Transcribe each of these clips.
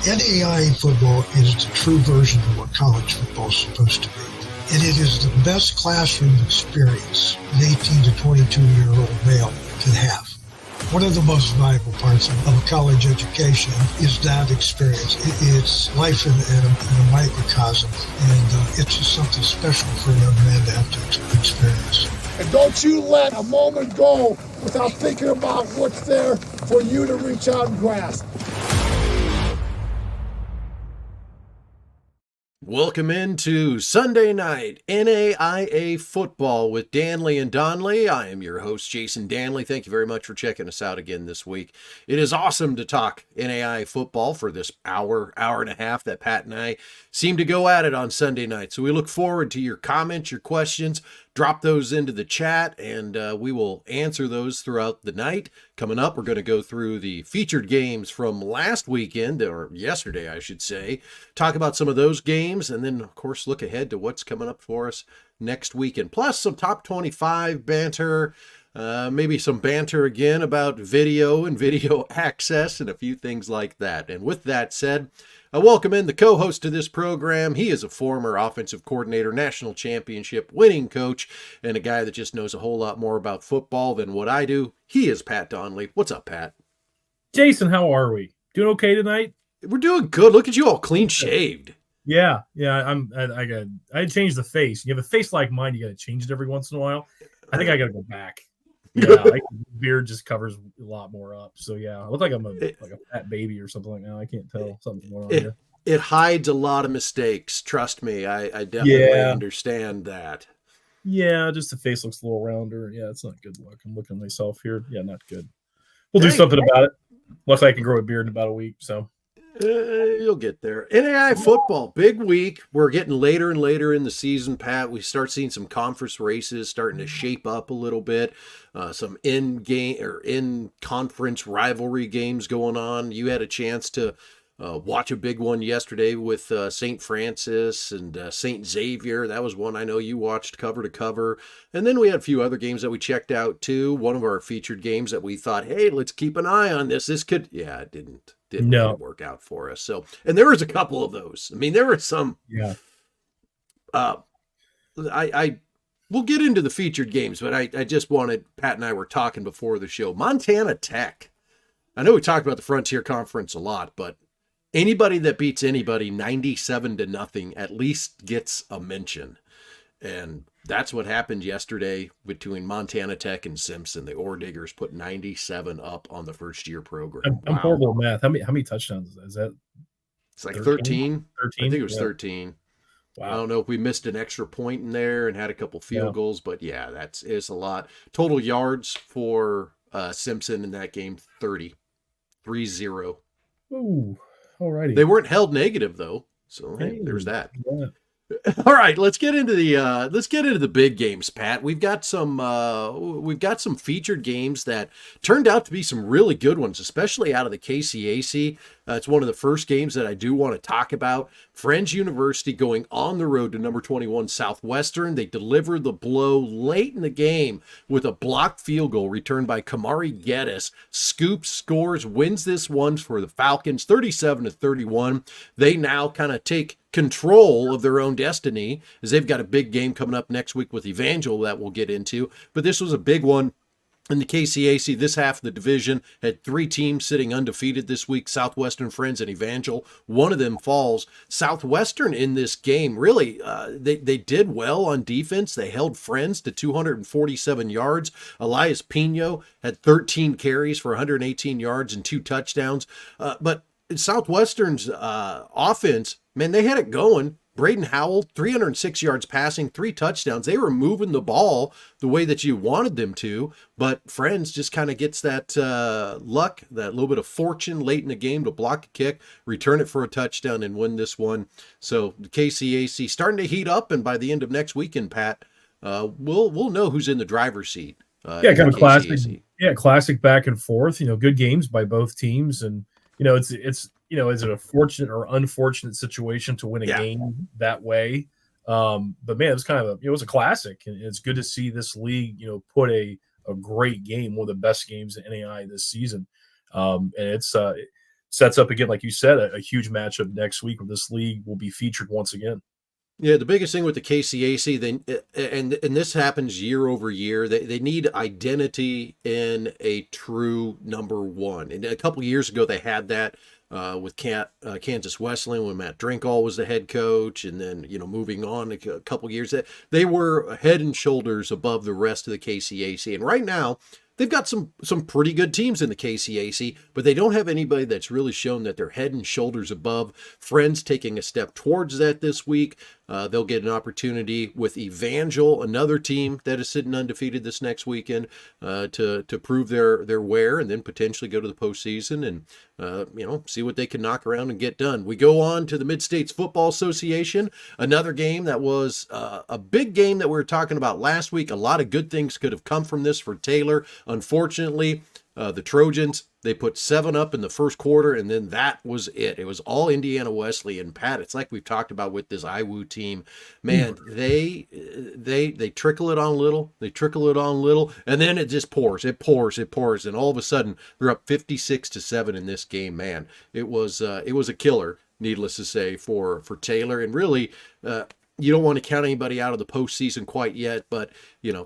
NAIA football is the true version of what college football is supposed to be. And it is the best classroom experience an 18 to 22-year-old male can have. One of the most valuable parts of a college education is that experience. It's life in a microcosm, and it's just something special for a young man to have to experience. And don't you let a moment go without thinking about what's there for you to reach out and grasp. Welcome into Sunday night NAIA football with Dannelly and Donley. I am your host, Jason Dannelly. Thank you very much for checking us out again this week. It is awesome to talk NAIA football for this hour and a half that Pat and I seem to go at it on Sunday night. So we look forward to your comments, your questions. Drop those into the chat, and we will answer those throughout the night. Coming up, we're going to go through the featured games from last weekend, or yesterday, I should say. Talk about some of those games, and then, of course, look ahead to what's coming up for us next weekend. Plus, some top 25 banter, maybe some banter again about video and video access and a few things like that. And with that said, I welcome in the co-host of this program. He is a former offensive coordinator, national championship winning coach, and a guy that just knows a whole lot more about football than what I do. He is Pat Donley. What's up, Pat? Jason, how are we? Doing okay tonight? We're doing good. Look at you, all clean shaved. Yeah. I changed the face. You have a face like mine, you got to change it every once in a while. I think I got to go back. Yeah, beard just covers a lot more up. So yeah, I look like I'm a fat baby or something like that. I can't tell something's going on here. It hides a lot of mistakes. Trust me, I definitely understand that. Yeah, just the face looks a little rounder. Yeah, it's not good look. I'm looking at myself here. Yeah, not good. We'll do something about it. Unless I can grow a beard in about a week. So you'll get there. NAIA football, big week. We're getting later and later in the season, Pat. We start seeing some conference races starting to shape up a little bit. Some in-game or in-conference rivalry games going on. You had a chance to watch a big one yesterday with St. Francis and St. Xavier. That was one I know you watched cover to cover. And then we had a few other games that we checked out too. One of our featured games that we thought, hey, let's keep an eye on this. This could, it didn't really work out for us. So, and there was a couple of those. I mean, there were some. Yeah. We'll get into the featured games, but I just wanted, Pat and I were talking before the show. Montana Tech. I know we talked about the Frontier Conference a lot, but anybody that beats anybody 97-0 at least gets a mention. And that's what happened yesterday between Montana Tech and Simpson. The Ore Diggers put 97 up on the first-year program. I'm horrible at math. How many touchdowns is that? It's like 13. I think it was 13. Wow. I don't know if we missed an extra point in there and had a couple field goals, but yeah, it's a lot. Total yards for Simpson in that game, 30. 3-0. Ooh, all righty. They weren't held negative though, so hey, there's that. Yeah. All right, let's get into the big games, Pat. We've got some featured games that turned out to be some really good ones, especially out of the KCAC. It's one of the first games that I do want to talk about. Friends University going on the road to number 21 Southwestern. They delivered the blow late in the game with a blocked field goal returned by Kamari Geddes. Scoops scores, wins this one for the Falcons 37-31. They now kind of take control of their own destiny as they've got a big game coming up next week with Evangel that we'll get into. But this was a big one in the KCAC. This half of the division had three teams sitting undefeated this week, Southwestern, Friends, and Evangel. One of them falls. Southwestern in this game, really, they did well on defense. They held Friends to 247 yards. Elias Pino had 13 carries for 118 yards and 2 touchdowns. But Southwestern's offense, man, they had it going. Braden Howell, 306 yards passing, 3 touchdowns. They were moving the ball the way that you wanted them to, but Friends just kind of gets that luck, that little bit of fortune late in the game to block a kick, return it for a touchdown, and win this one. So the KCAC starting to heat up, and by the end of next weekend, Pat, we'll know who's in the driver's seat. Kind of classic. Yeah, classic back and forth. Good games by both teams, and it's is it a fortunate or unfortunate situation to win a game that way? But man, it was a classic, and it's good to see this league, put a great game, one of the best games in NAIA this season. And it's sets up, again, like you said, a huge matchup next week where this league will be featured once again. Yeah, the biggest thing with the KCAC, and this happens year over year, they need identity in a true number one. And a couple of years ago, they had that with Kansas Wesleyan when Matt Drinkall was the head coach, and then moving on a couple of years, they were head and shoulders above the rest of the KCAC. And right now, they've got some pretty good teams in the KCAC, but they don't have anybody that's really shown that they're head and shoulders above. Friends taking a step towards that this week. They'll get an opportunity with Evangel, another team that is sitting undefeated this next weekend, to prove their wear, and then potentially go to the postseason and see what they can knock around and get done. We go on to the Mid-States Football Association, another game that was a big game that we were talking about last week. A lot of good things could have come from this for Taylor. Unfortunately, the Trojans, they put 7 up in the first quarter, and then that was it. It was all Indiana Wesleyan. Pat, it's like we've talked about with this IWU team. Man, they trickle it on little. They trickle it on little, and then it just pours. It pours. And all of a sudden, they're up 56-7 in this game. Man, it was a killer, needless to say, for Taylor. And really, you don't want to count anybody out of the postseason quite yet, but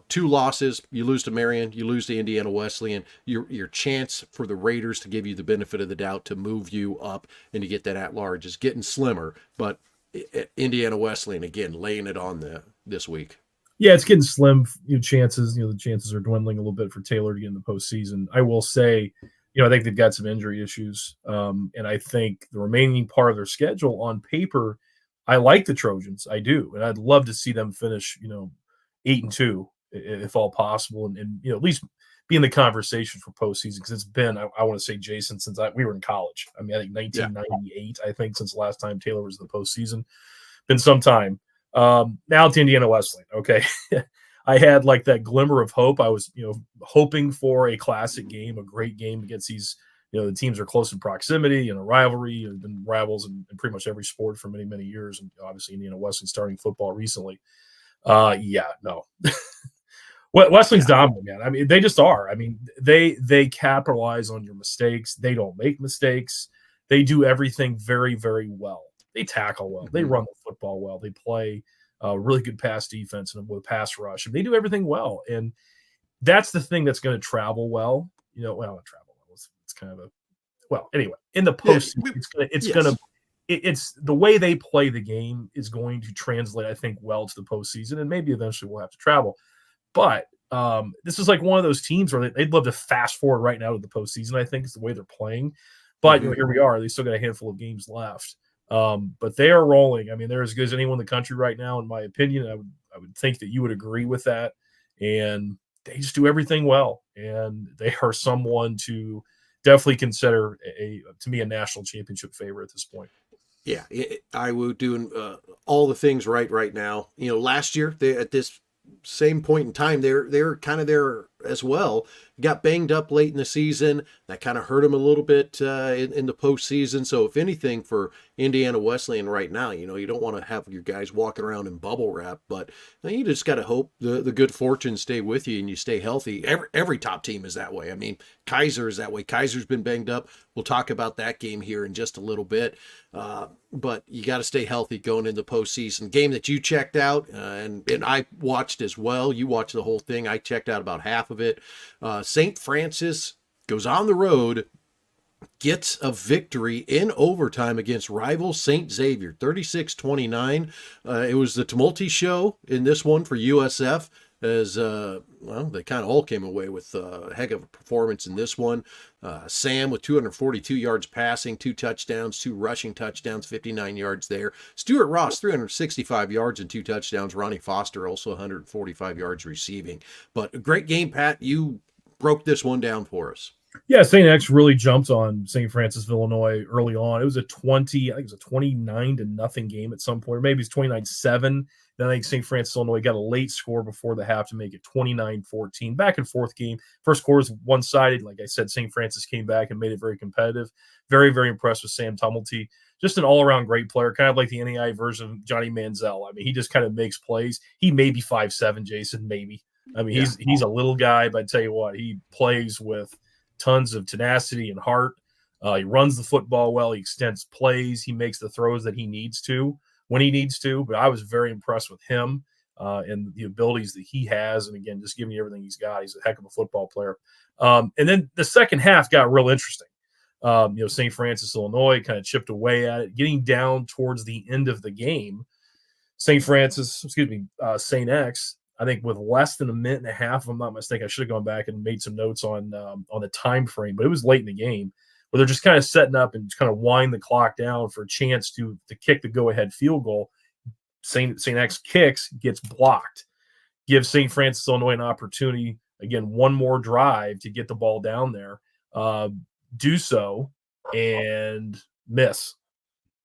2 losses, you lose to Marion, you lose to Indiana Wesleyan, your chance for the Raiders to give you the benefit of the doubt to move you up and to get that at-large is getting slimmer. But Indiana Wesleyan, again, laying it on this week. Yeah, it's getting slim. Chances, the chances are dwindling a little bit for Taylor to get in the postseason. I will say, I think they've got some injury issues, and I think the remaining part of their schedule on paper, I like the Trojans. I do. And I'd love to see them finish, 8-2 if all possible. And at least be in the conversation for postseason. Because it's been, I want to say, Jason, since we were in college. I mean, I think 1998, I think, since the last time Taylor was in the postseason. Been some time. Now to Indiana Wesleyan. Okay. I had like that glimmer of hope. I was, hoping for a classic game, a great game against these, the teams are close in proximity and a rivalry. There have been rivals in pretty much every sport for many, many years. And obviously Indiana Wesleyan starting football recently. No. Wesleyan's dominant, man. I mean, they just are. I mean, they capitalize on your mistakes. They don't make mistakes. They do everything very, very well. They tackle well. They run the football well. They play really good pass defense and with pass rush. And they do everything well. And that's the thing that's going to travel well. Not travel. It's kind of anyway, in the postseason, it's the way they play the game is going to translate, I think, well to the postseason, and maybe eventually we'll have to travel. But this is like one of those teams where they'd love to fast forward right now to the postseason. I think is the way they're playing. But here we are. They still got a handful of games left. But they are rolling. I mean, they're as good as anyone in the country right now, in my opinion. I would think that you would agree with that. And they just do everything well, and they are someone to definitely consider to me a national championship favorite at this point. Yeah, I would doing all the things right now. Last year they at this same point in time they're kind of there as well. Got banged up late in the season. That kind of hurt them a little bit in the postseason. So if anything for Indiana Wesleyan right now, you don't want to have your guys walking around in bubble wrap, but you just got to hope the good fortune stay with you and you stay healthy. Every top team is that way. I mean, Keiser is that way. Keiser's been banged up. We'll talk about that game here in just a little bit. But you got to stay healthy going into postseason. Game that you checked out and I watched as well. You watched the whole thing. I checked out about half of it. St. Francis goes on the road, gets a victory in overtime against rival St. Xavier, 36-29. It was the Tumulty show in this one for USF, as they kind of all came away with a heck of a performance in this one. Sam with 242 yards passing, 2 touchdowns, 2 rushing touchdowns, 59 yards there. Stuart Ross, 365 yards and 2 touchdowns. Ronnie Foster also 145 yards receiving. But a great game, Pat. You broke this one down for us. Yeah, St. X really jumped on St. Francis, Illinois early on. It was a 29-0 game at some point, or maybe it's 29-7. Then I think St. Francis, Illinois got a late score before the half to make it 29-14. Back and forth game. First quarter was one-sided. Like I said, St. Francis came back and made it very competitive. Very, very impressed with Sam Tumulty. Just an all-around great player, kind of like the NAIA version of Johnny Manziel. I mean, he just kind of makes plays. He may be 5'7", Jason, maybe. I mean, he's a little guy, but I tell you what, he plays with tons of tenacity and heart. He runs the football well. He extends plays. He makes the throws that he needs to when he needs to. But I was very impressed with him and the abilities that he has. And again, just giving you everything he's got. He's a heck of a football player. And then the second half got real interesting. St. Francis, Illinois kind of chipped away at it, getting down towards the end of the game. St. X, I think with less than a minute and a half, if I'm not mistaken, I should have gone back and made some notes on the time frame, but it was late in the game where they're just kind of setting up and kind of wind the clock down for a chance to kick the go-ahead field goal. St. X kicks, gets blocked, gives St. Francis, Illinois an opportunity, again, one more drive to get the ball down there. Do so and miss.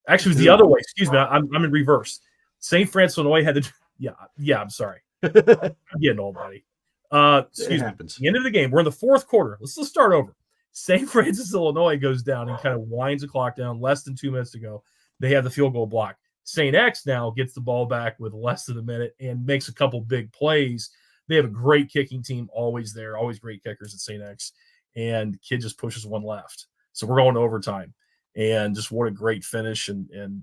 Actually, it was the other way. Excuse me. I'm in reverse. St. Francis, Illinois had to. Yeah. I'm sorry. I'm getting old, buddy. Excuse me. The end of the game. We're in the fourth quarter. Let's start over. St. Francis, Illinois goes down and kind of winds the clock down. Less than 2 minutes to go. They have the field goal block. St. X now gets the ball back with less than a minute and makes a couple big plays. They have a great kicking team, always there, always great kickers at St. X. And kid just pushes one left. So we're going to overtime. And just what a great finish. And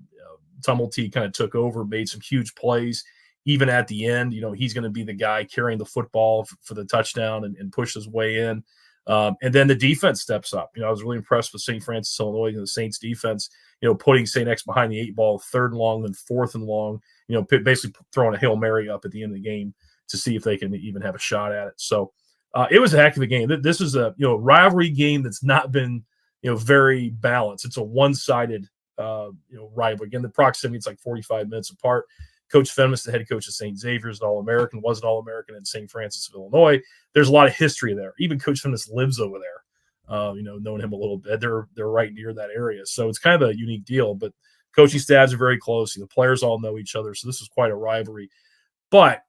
Tumulty kind of took over, made some huge plays. Even at the end, he's going to be the guy carrying the football for the touchdown and push his way in. And then the defense steps up. I was really impressed with St. Francis, Illinois, and the Saints defense, putting St. X behind the 8 ball, 3rd and long, then 4th and long, basically throwing a Hail Mary up at the end of the game to see if they can even have a shot at it. So it was a heck of a game. This is a rivalry game that's not been very balanced. It's a one-sided rivalry. Again, the proximity, it's like 45 minutes apart. Coach Fennis, the head coach of St. Xavier's, an All-American, was an All-American in St. Francis of Illinois. There's a lot of history there. Even Coach Fennis lives over there. Knowing him a little bit, they're right near that area, so it's kind of a unique deal. But coaching staffs are very close. The players all know each other, so this is quite a rivalry. But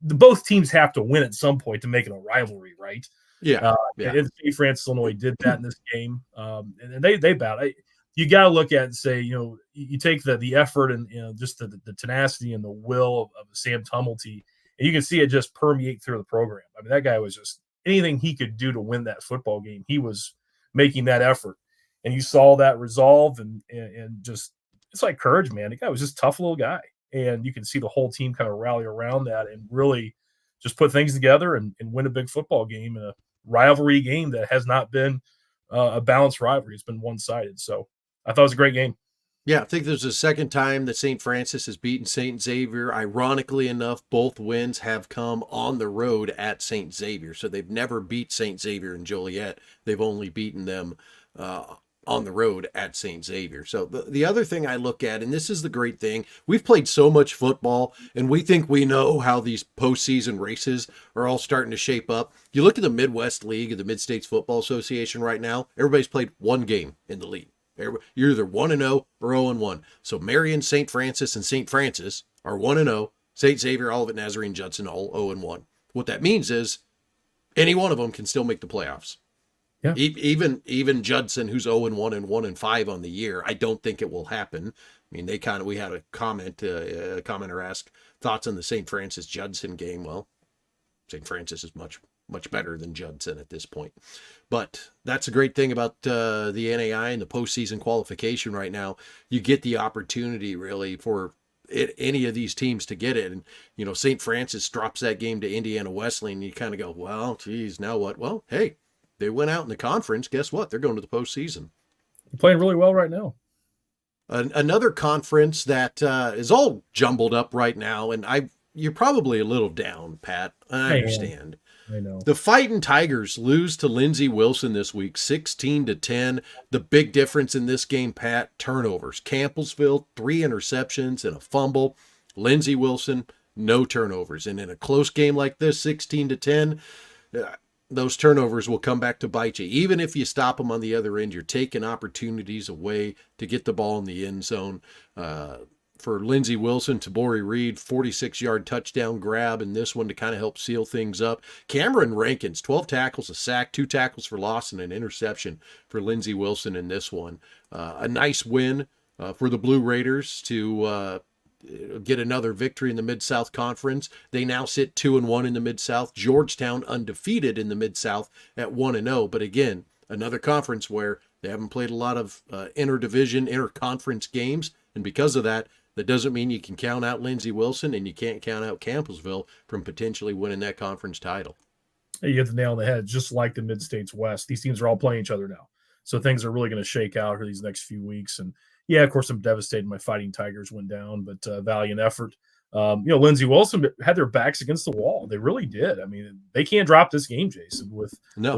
both teams have to win at some point to make it a rivalry, right? Yeah. And St. Francis, Illinois did that in this game, and they battled. You got to look at it and say, you take the effort and just the tenacity and the will of Sam Tumulty, and you can see it just permeate through the program. I mean, that guy was just anything he could do to win that football game. He was making that effort, and you saw that resolve and just it's like courage, man. The guy was just a tough little guy. And you can see the whole team kind of rally around that and really just put things together and win a big football game in a rivalry game that has not been a balanced rivalry. It's been one-sided. So I thought it was a great game. Yeah, I think there's a second time that St. Francis has beaten St. Xavier. Ironically enough, both wins have come on the road at St. Xavier. So they've never beat St. Xavier in Joliet. They've only beaten them on the road at St. Xavier. So the other thing I look at, and this is the great thing, we've played so much football and we think we know how these postseason races are all starting to shape up. You look at the Midwest League of the Mid-States Football Association right now, everybody's played one game in the league. You're either 1-0 or 0-1. So Marion, St. Francis, and St. Francis are 1-0. St. Xavier, Olivet, Nazarene, Judson, all 0-1. What that means is any one of them can still make the playoffs. Yeah. Even Judson, who's 0-1 and 1-5 on the year, I don't think it will happen. I mean, we had a commenter ask thoughts on the St. Francis Judson game. Well, St. Francis is much better than Judson at this point. But that's a great thing about the NAIA and the postseason qualification right now. You get the opportunity really for any of these teams to get it. And, St. Francis drops that game to Indiana Wesleyan, and you kind of go, well, geez, now what? Well, hey, they went out in the conference. Guess what? They're going to the postseason. They're playing really well right now. Another conference that is all jumbled up right now, and you're probably a little down, Pat. I understand. I know. The Fighting Tigers lose to Lindsey Wilson this week, 16-10. The big difference in this game, Pat, turnovers. Campbellsville, 3 interceptions and a fumble. Lindsey Wilson, no turnovers. And in a close game like this, 16-10, those turnovers will come back to bite you. Even if you stop them on the other end, you're taking opportunities away to get the ball in the end zone. For Lindsey Wilson, Tabori Reed, 46-yard touchdown grab in this one to kind of help seal things up. Cameron Rankins, 12 tackles, a sack, 2 tackles for loss, and an interception for Lindsey Wilson in this one. A nice win for the Blue Raiders to get another victory in the Mid-South Conference. They now sit 2-1 in the Mid-South. Georgetown undefeated in the Mid-South at 1-0. But again, another conference where They haven't played a lot of interdivision, interconference games, and because of that, that doesn't mean you can count out Lindsey Wilson and you can't count out Campbellsville from potentially winning that conference title. You hit the nail on the head. Just like the Mid-States West, these teams are all playing each other now. So things are really going to shake out here these next few weeks. And yeah, of course, I'm devastated my Fighting Tigers went down, but valiant effort. Lindsey Wilson had their backs against the wall. They really did. I mean, they can't drop this game, Jason, with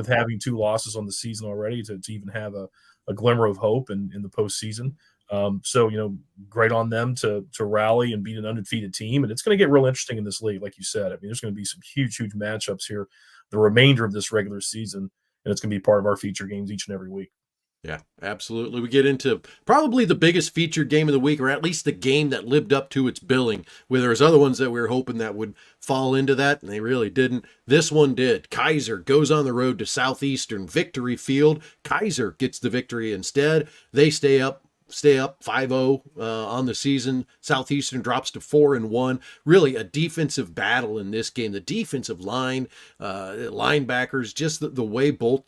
having 2 losses on the season already to even have a glimmer of hope in the postseason. Great on them to rally and beat an undefeated team. And it's going to get real interesting in this league, like you said. I mean, there's going to be some huge matchups here the remainder of this regular season, and it's going to be part of our feature games each and every week. Yeah, absolutely. We get into probably the biggest featured game of the week, or at least the game that lived up to its billing, where there's other ones that we were hoping that would fall into that, and they really didn't. This one did. Keiser goes on the road to Southeastern Victory Field. Keiser gets the victory instead. They stay up 5-0 on the season. Southeastern drops to 4-1. Really a defensive battle in this game. The defensive line, linebackers, just the way both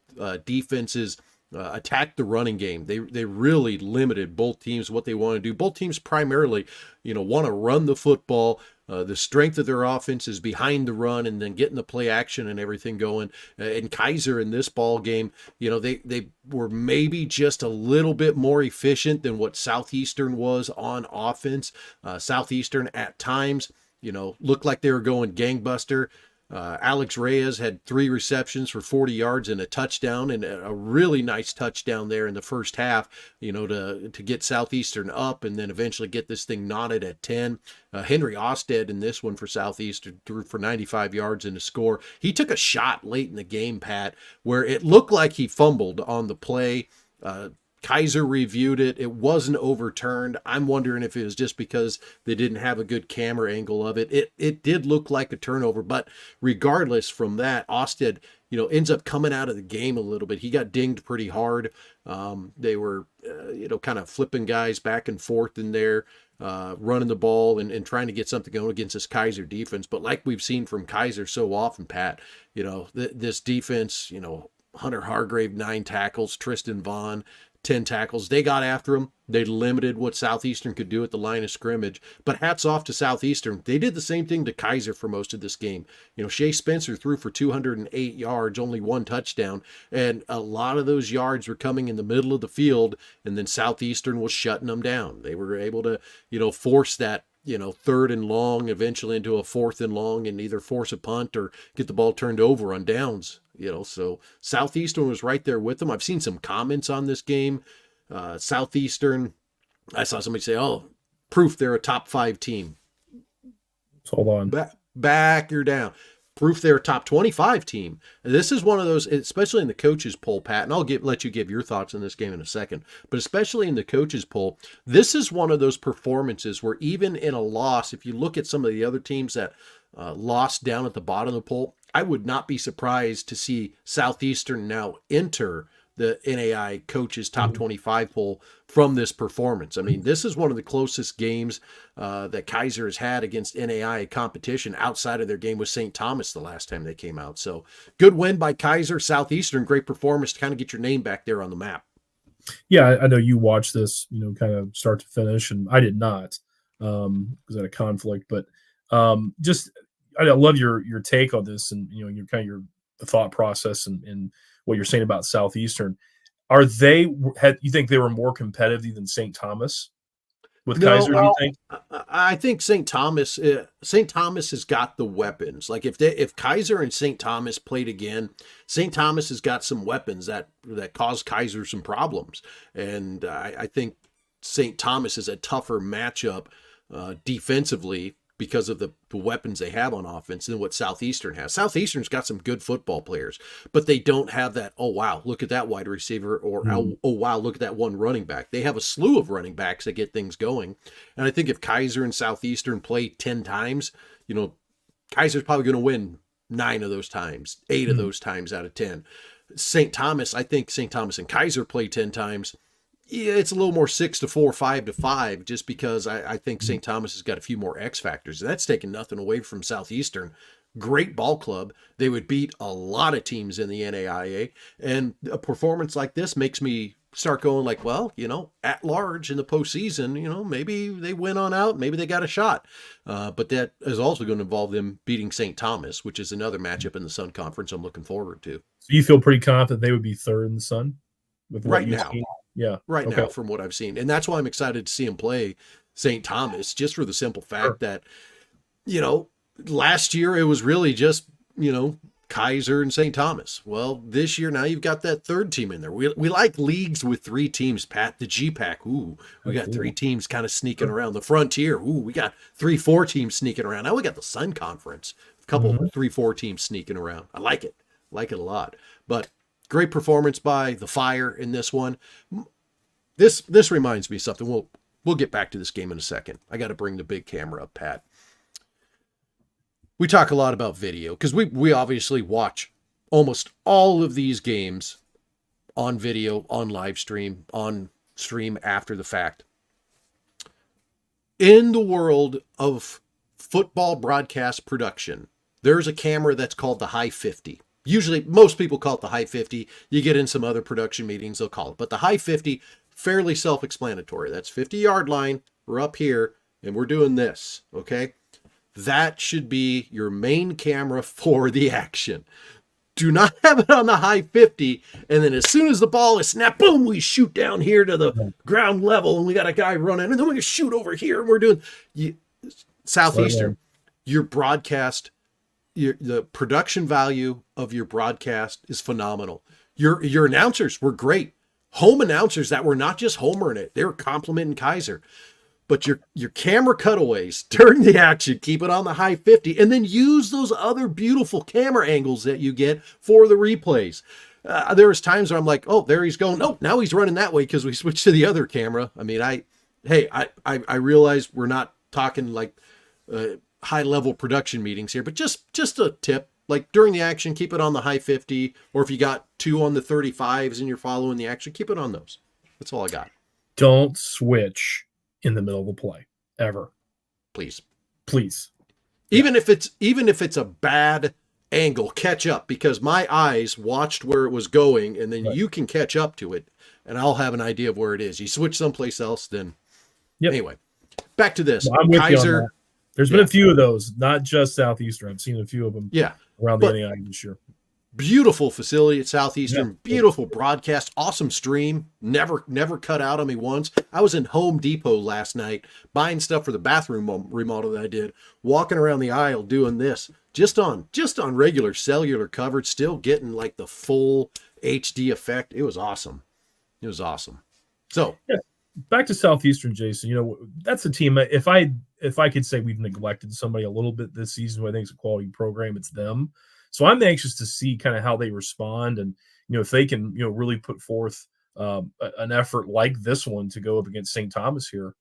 defenses attacked the running game. They really limited both teams what they want to do. Both teams primarily, want to run the football. The strength of their offense is behind the run and then getting the play action and everything going. And Keiser in this ball game, they were maybe just a little bit more efficient than what Southeastern was on offense. Southeastern at times, looked like they were going gangbuster. Alex Reyes had 3 receptions for 40 yards and a touchdown, and a really nice touchdown there in the first half, to get Southeastern up and then eventually get this thing knotted at 10. Henry Osted in this one for Southeastern threw for 95 yards and a score. He took a shot late in the game, Pat, where it looked like he fumbled on the play. Keiser reviewed it. It wasn't overturned. I'm wondering if it was just because they didn't have a good camera angle of it. It did look like a turnover, but regardless from that, Osted, ends up coming out of the game a little bit. He got dinged pretty hard. They were, kind of flipping guys back and forth in there, running the ball and trying to get something going against this Keiser defense. But like we've seen from Keiser so often, Pat, this defense, Hunter Hargrave, 9 tackles, Tristan Vaughn, 10 tackles. They got after him. They limited what Southeastern could do at the line of scrimmage. But hats off to Southeastern. They did the same thing to Keiser for most of this game. Shea Spencer threw for 208 yards, only 1 touchdown. And a lot of those yards were coming in the middle of the field. And then Southeastern was shutting them down. They were able to, force that, 3rd and long, eventually into a 4th and long, and either force a punt or get the ball turned over on downs. So Southeastern was right there with them. I've seen some comments on this game. Southeastern, I saw somebody say, proof they're a top 5 team. Hold on. Back or down. Proof they're a top 25 team. This is one of those, especially in the coaches poll, Pat, and I'll let you give your thoughts on this game in a second, but especially in the coaches poll, this is one of those performances where even in a loss, if you look at some of the other teams that lost down at the bottom of the poll, I would not be surprised to see Southeastern now enter the NAIA coaches top 25 poll from this performance. I mean, this is one of the closest games that Keiser has had against NAIA competition outside of their game with St. Thomas the last time they came out. So good win by Keiser. Southeastern, great performance to kind of get your name back there on the map. Yeah, I know you watched this, kind of start to finish, and I did not because I had a conflict. But I love your take on this, and your kind of your thought process and what you're saying about Southeastern. You think they were more competitive than St. Thomas with Keiser? Do you think? I think St. Thomas has got the weapons. Like if Keiser and St. Thomas played again, St. Thomas has got some weapons that cause Keiser some problems, and I think St. Thomas is a tougher matchup defensively because of the weapons they have on offense than what Southeastern has. Southeastern's got some good football players, but they don't have that, oh, wow, look at that wide receiver, or oh, wow, look at that one running back. They have a slew of running backs that get things going. And I think if Keiser and Southeastern play 10 times, Keiser's probably going to win 9 of those times, 8 of those times out of 10. St. Thomas, I think St. Thomas and Keiser play 10 times. Yeah, it's a little more 6-4, 5-5, just because I think St. Thomas has got a few more X factors. That's taking nothing away from Southeastern. Great ball club. They would beat a lot of teams in the NAIA, and a performance like this makes me start going like, well, at large in the postseason, maybe they win on out, maybe they got a shot. But that is also going to involve them beating St. Thomas, which is another matchup in the Sun Conference I'm looking forward to. So you feel pretty confident they would be third in the Sun? Right now. Seen? Yeah. Right now, from what I've seen. And that's why I'm excited to see him play St. Thomas, just for the simple fact that, last year it was really just, Keiser and St. Thomas. Well, this year now you've got that third team in there. We like leagues with three teams, Pat. The G-Pack, ooh, we got three teams kind of sneaking around. The Frontier, ooh, we got 3-4 teams sneaking around. Now we got the Sun Conference, a couple of 3-4 teams sneaking around. I like it a lot. But great performance by the Fire in this one. This reminds me of something. We'll get back to this game in a second. I got to bring the big camera up, Pat. We talk a lot about video because we obviously watch almost all of these games on video, on live stream, on stream after the fact. In the world of football broadcast production, there's a camera that's called the High 50. Usually, most people call it the High 50. You get in some other production meetings, they'll call it. But the High 50, fairly self-explanatory. That's 50-yard line. We're up here, and we're doing this, okay? That should be your main camera for the action. Do not have it on the High 50, and then as soon as the ball is snapped, boom, we shoot down here to the ground level, and we got a guy running, and then we can shoot over here, and we're doing Southeastern. Your broadcast, the production value of your broadcast is phenomenal. Your announcers were great. Home announcers that were not just homering it, they were complimenting Keiser. But your camera cutaways during the action, keep it on the High 50, and then use those other beautiful camera angles that you get for the replays. There was times where I'm like, oh, there he's going. Oh, now he's running that way because we switched to the other camera. I mean, I realize we're not talking like high-level production meetings here, but just a tip. Like during the action, keep it on the High 50, or if you got two on the 35s and you're following the action, keep it on those. That's all I got. Don't switch in the middle of the play ever, please. Even if it's a bad angle, catch up, because my eyes watched where it was going, and then you can catch up to it, and I'll have an idea of where it is. You switch someplace else, then anyway, back to this. I'm with you on that. There's been a few of those, not just Southeastern. I've seen a few of them around the NAIA this year. Beautiful facility at Southeastern, beautiful broadcast, awesome stream, never cut out on me once. I was in Home Depot last night buying stuff for the bathroom remodel that I did, walking around the aisle doing this, just on regular cellular coverage, still getting like the full HD effect. It was awesome. So back to Southeastern, Jason. That's a team. If I could say we've neglected somebody a little bit this season who I think is a quality program, it's them. So I'm anxious to see kind of how they respond, and if they can really put forth an effort like this one to go up against St. Thomas here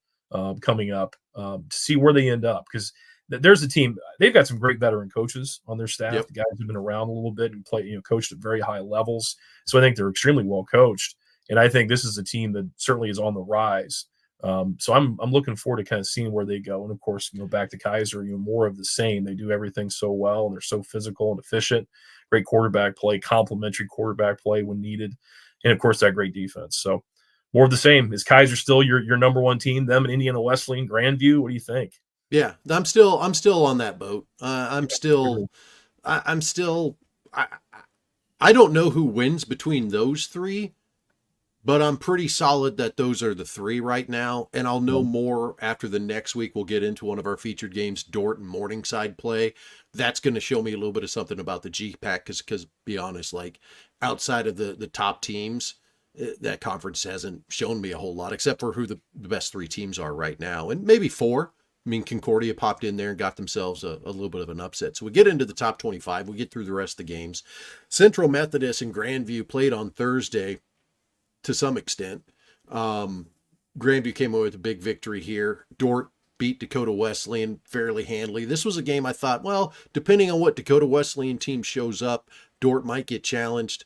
coming up to see where they end up, because there's a team. They've got some great veteran coaches on their staff. The guys have been around a little bit and coached at very high levels. So I think they're extremely well coached, and I think this is a team that certainly is on the rise. So I'm looking forward to kind of seeing where they go. And of course, back to Keiser, more of the same. They do everything so well, and they're so physical and efficient. Great quarterback play, complementary quarterback play when needed, and of course that great defense. So more of the same. Is Keiser still your number one team? Them and Indiana Wesleyan, Grandview. What do you think? Yeah, I'm still on that boat. I don't know who wins between those three, but I'm pretty solid that those are the three right now, and I'll know more after the next week. We'll get into one of our featured games, Dort and Morningside play. That's going to show me a little bit of something about the G-Pack, because be honest, like outside of the top teams, that conference hasn't shown me a whole lot, except for who the best three teams are right now, and maybe four. I mean, Concordia popped in there and got themselves a little bit of an upset. So we get into the top 25. We get through the rest of the games. Central Methodist and Grandview played on Thursday to some extent. Grandview came away with a big victory here. Dort beat Dakota Wesleyan fairly handily. This was a game I thought, well, depending on what Dakota Wesleyan team shows up, Dort might get challenged.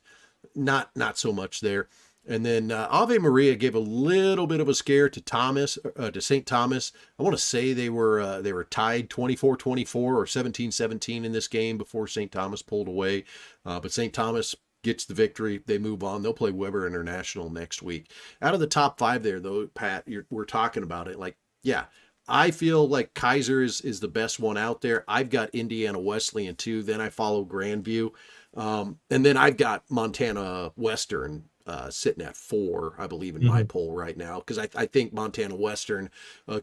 Not so much there. And then Ave Maria gave a little bit of a scare to St. Thomas. I want to say they were tied 24-24 or 17-17 in this game before St. Thomas pulled away. But St. Thomas gets the victory. They move on. They'll play Weber International next week. Out of the top 5 there, though, Pat, we're talking about it. Like, yeah, I feel like Keiser is the best one out there. I've got Indiana Wesleyan too. Then I follow Grandview. And then I've got Montana Western sitting at 4, I believe, in my poll right now, because I think Montana Western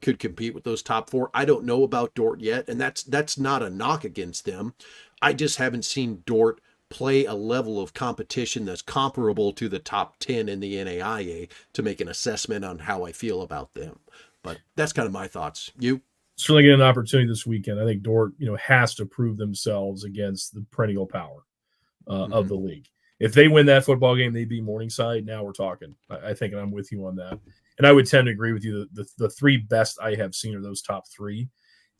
could compete with those top 4. I don't know about Dort yet, and that's not a knock against them. I just haven't seen Dort play a level of competition that's comparable to the top 10 in the NAIA to make an assessment on how I feel about them. But that's kind of my thoughts. You? Certainly get an opportunity this weekend. I think Dort, has to prove themselves against the perennial power of the league. If they win that football game, they beat Morningside. Now we're talking. I think, and I'm with you on that. And I would tend to agree with you. The 3 best I have seen are those top 3.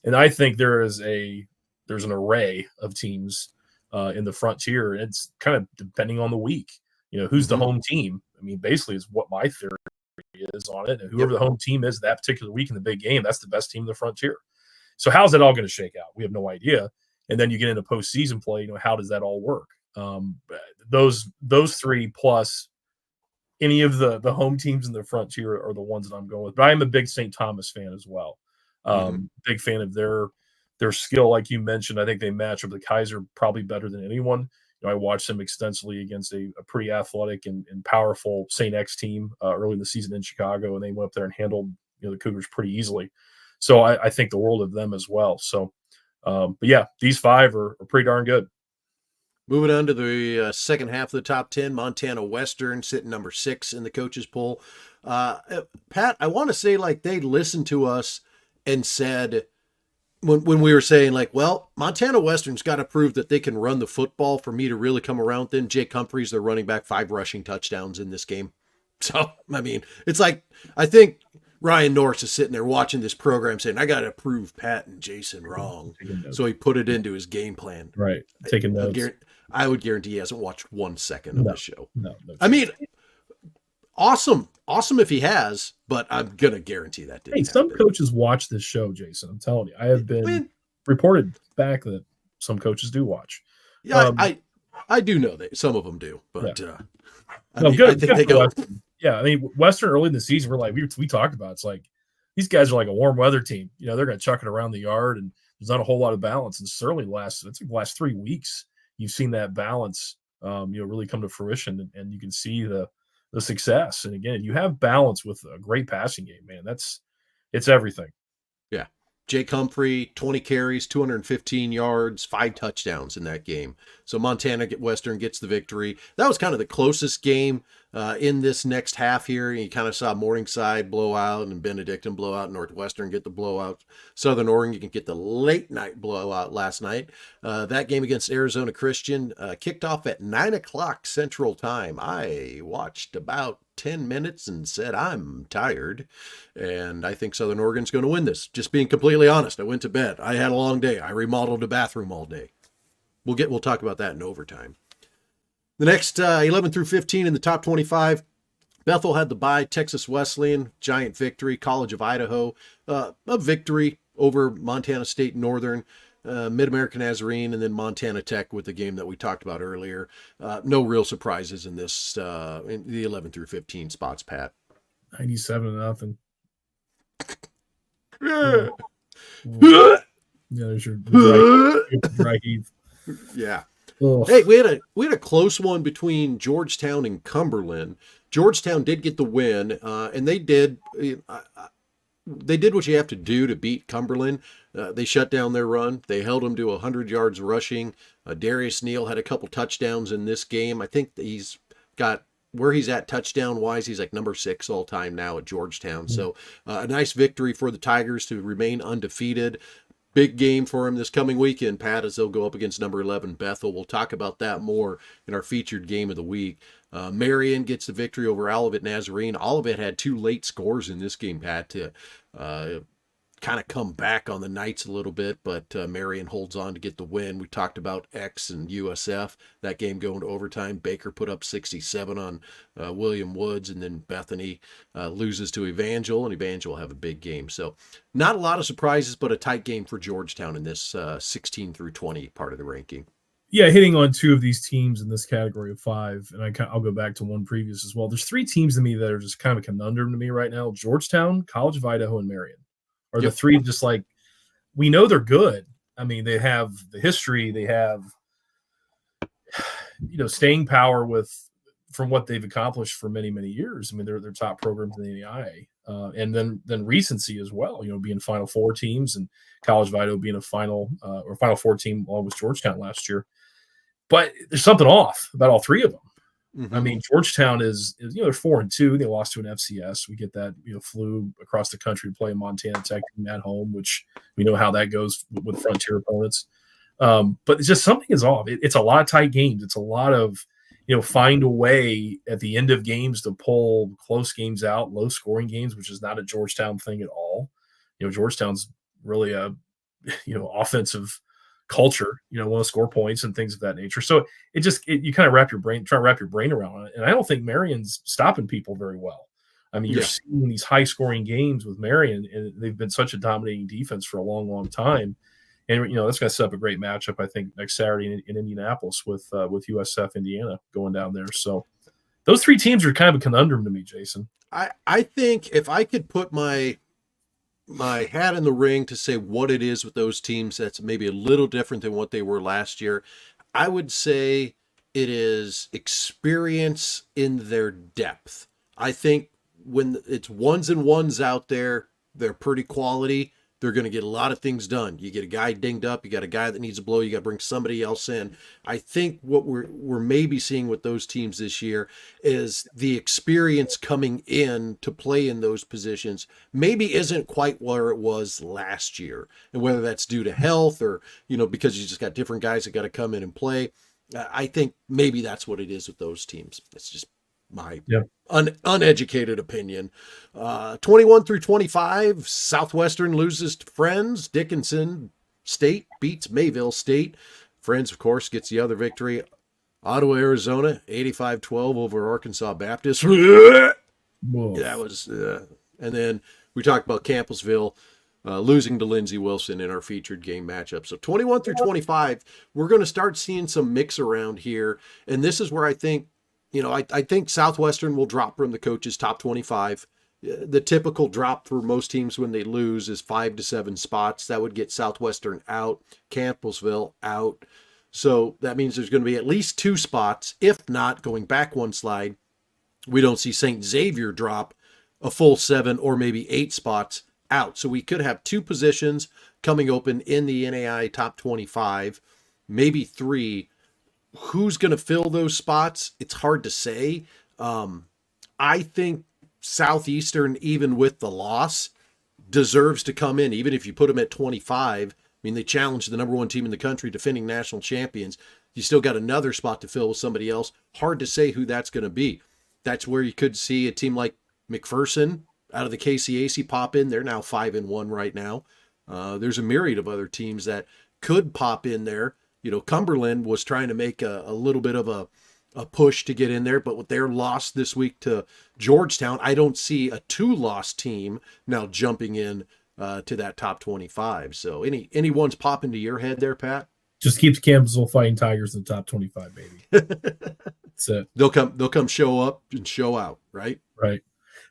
And I think there's an array of teams in the Frontier. It's kind of depending on the week. Who's the home team? I mean, basically is what my theory is on it. And whoever the home team is that particular week in the big game, that's the best team in the Frontier. So how's it all going to shake out? We have no idea. And then you get into postseason play, how does that all work? Those 3 plus any of the home teams in the Frontier are the ones that I'm going with. But I am a big St. Thomas fan as well. Big fan of their skill, like you mentioned. I think they match up with Keiser probably better than anyone. I watched them extensively against a pretty athletic and powerful St. X team early in the season in Chicago, and they went up there and handled the Cougars pretty easily. So I think the world of them as well. So, but yeah, these 5 are pretty darn good. Moving on to the second half of the top 10, Montana Western sitting number 6 in the coaches poll. Pat, I want to say like they listened to us and said, when we were saying like, well, Montana Western's got to prove that they can run the football for me to really come around. Then Jake Humphreys, their running back, 5 rushing touchdowns in this game. So, I mean, it's like, I think Ryan Norris is sitting there watching this program saying, I got to prove Pat and Jason wrong. So he put it into his game plan. Right. Taking notes. I would guarantee he hasn't watched 1 second of the show. No, I mean, awesome if he has, but I'm going to guarantee that didn't happen. Some coaches watch this show, Jason. I'm telling you. I have been reported back that some coaches do watch. Yeah, I do know that some of them do, but I think they go. Western. Yeah, I mean, Western early in the season, we're like, we talked about, it's like, these guys are like a warm weather team. They're going to chuck it around the yard, and there's not a whole lot of balance. And certainly the last 3 weeks, you've seen that balance, really come to fruition, and you can see the success. And again, you have balance with a great passing game, man. It's everything. Yeah. Jake Humphrey, 20 carries, 215 yards, 5 touchdowns in that game. So Montana Western gets the victory. That was kind of the closest game in this next half here. You kind of saw Morningside blow out and Benedictine blow out, Northwestern get the blowout. Southern Oregon can get the late night blowout last night. That game against Arizona Christian kicked off at 9 o'clock Central Time. I watched about 10 minutes and said, I'm tired. And I think Southern Oregon's going to win this. Just being completely honest. I went to bed. I had a long day. I remodeled a bathroom all day. We'll talk about that in overtime. The next 11 through 15 in the top 25, Bethel had the bye. Texas Wesleyan, giant victory. College of Idaho, a victory over Montana State Northern. Mid-American Nazarene, and then Montana Tech with the game that we talked about earlier. No real surprises in this, in the 11 through 15 spots, Pat. 97-0. Yeah. Yeah, there's your dry heave. Yeah. Ugh. Hey, we had a close one between Georgetown and Cumberland. Georgetown did get the win, and they did what you have to do to beat Cumberland. They shut down their run. They held them to 100 yards rushing. Darius Neal had a couple touchdowns in this game. I think that he's got where he's at touchdown-wise. He's like number 6 all time now at Georgetown. So a nice victory for the Tigers to remain undefeated. Big game for him this coming weekend, Pat, as they'll go up against number 11 Bethel. We'll talk about that more in our featured game of the week. Marion gets the victory over Olivet Nazarene. Olivet had 2 late scores in this game, Pat, to kind of come back on the Knights a little bit, but Marion holds on to get the win. We talked about X and USF, that game going to overtime. Baker put up 67 on William Woods, and then Bethany loses to Evangel, and Evangel will have a big game. So not a lot of surprises, but a tight game for Georgetown in this 16 through 20 part of the ranking. Yeah, hitting on two of these teams in this category of five, and I'll go back to one previous as well. There's three teams to me that are just kind of a conundrum to me right now. Georgetown, College of Idaho, and Marion are the three just like we know they're good. I mean, they have the history, they have staying power from what they've accomplished for many, many years. I mean, they're top programs in the NAIA. And then recency as well, being Final Four teams, and College of Idaho being a Final Four team along with Georgetown last year. But there's something off about all three of them. Mm-hmm. I mean, Georgetown is they're 4-2. They lost to an FCS. We get that, flew across the country to play a Montana Tech team at home, which we know how that goes with Frontier opponents. But it's just something is off. It's a lot of tight games. It's a lot of, find a way at the end of games to pull close games out, low scoring games, which is not a Georgetown thing at all. Georgetown's really a, offensive culture, want to score points and things of that nature. So you kind of try to wrap your brain around it. And I don't think Marion's stopping people very well. I mean, you're seeing these high scoring games with Marion, and they've been such a dominating defense for a long, long time. And, that's going to set up a great matchup, I think, next Saturday in Indianapolis with USF Indiana going down there. So those three teams are kind of a conundrum to me, Jason. I think if I could put my hat in the ring to say what it is with those teams that's maybe a little different than what they were last year, I would say it is experience in their depth. I think when it's ones and ones out there, they're pretty quality. They're going to get a lot of things done. You get a guy dinged up, you got a guy that needs a blow, you got to bring somebody else in. I think what we're maybe seeing with those teams this year is the experience coming in to play in those positions maybe isn't quite where it was last year. And whether that's due to health or, because you just got different guys that got to come in and play. I think maybe that's what it is with those teams. It's just my uneducated opinion. 21 through 25, Southwestern loses to Friends. Dickinson State beats Mayville State. Friends, of course, gets the other victory. Ottawa, Arizona, 85-12 over Arkansas Baptist. That was, and then we talked about Campbellsville losing to Lindsey Wilson in our featured game matchup. So 21 through 25, we're going to start seeing some mix around here. And this is where I think, I think Southwestern will drop from the coaches' top 25. The typical drop for most teams when they lose is 5 to 7 spots. That would get Southwestern out, Campbellsville out. So that means there's going to be at least 2 spots. If not, going back one slide, we don't see St. Xavier drop a full 7 or maybe 8 spots out. So we could have 2 positions coming open in the NAIA top 25, maybe 3. Who's going to fill those spots? It's hard to say. I think Southeastern, even with the loss, deserves to come in, even if you put them at 25. I mean, they challenged the number 1 team in the country, defending national champions. You still got another spot to fill with somebody else. Hard to say who that's going to be. That's where you could see a team like McPherson out of the KCAC pop in. They're now 5-1 right now. There's a myriad of other teams that could pop in there. Cumberland was trying to make a little bit of a push to get in there, but with their loss this week to Georgetown, I don't see a 2-loss team now jumping in to that top 25. So any ones pop into your head there, Pat? Just keeps Campbellsville Fighting Tigers in the top 25, baby. That's it. They'll come show up and show out, right? Right.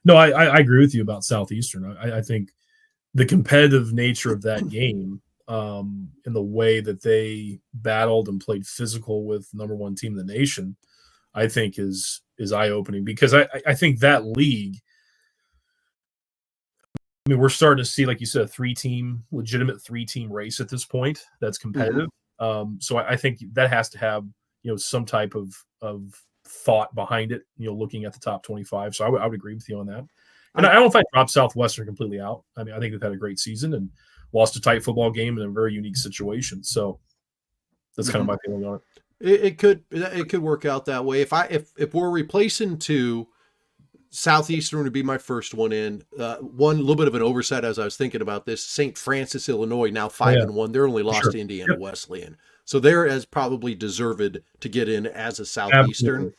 No, I agree with you about Southeastern. I think the competitive nature of that game, in the way that they battled and played physical with number 1 team in the nation, I think is eye-opening, because I think that league, I mean, we're starting to see, like you said, a legitimate 3-team race at this point that's competitive. Mm-hmm. So I think that has to have, some type of thought behind it, looking at the top 25. So I would agree with you on that. And I don't think I drop Southwestern completely out. I mean, I think they've had a great season and lost a tight football game in a very unique situation. So that's kind of my feeling on it. It could work out that way. If we're replacing 2, Southeastern would be my first one in. One little bit of an oversight as I was thinking about this. St. Francis, Illinois, now 5-1. They're only lost to Indiana Wesleyan. So they're as probably deserved to get in as a Southeastern. Absolutely.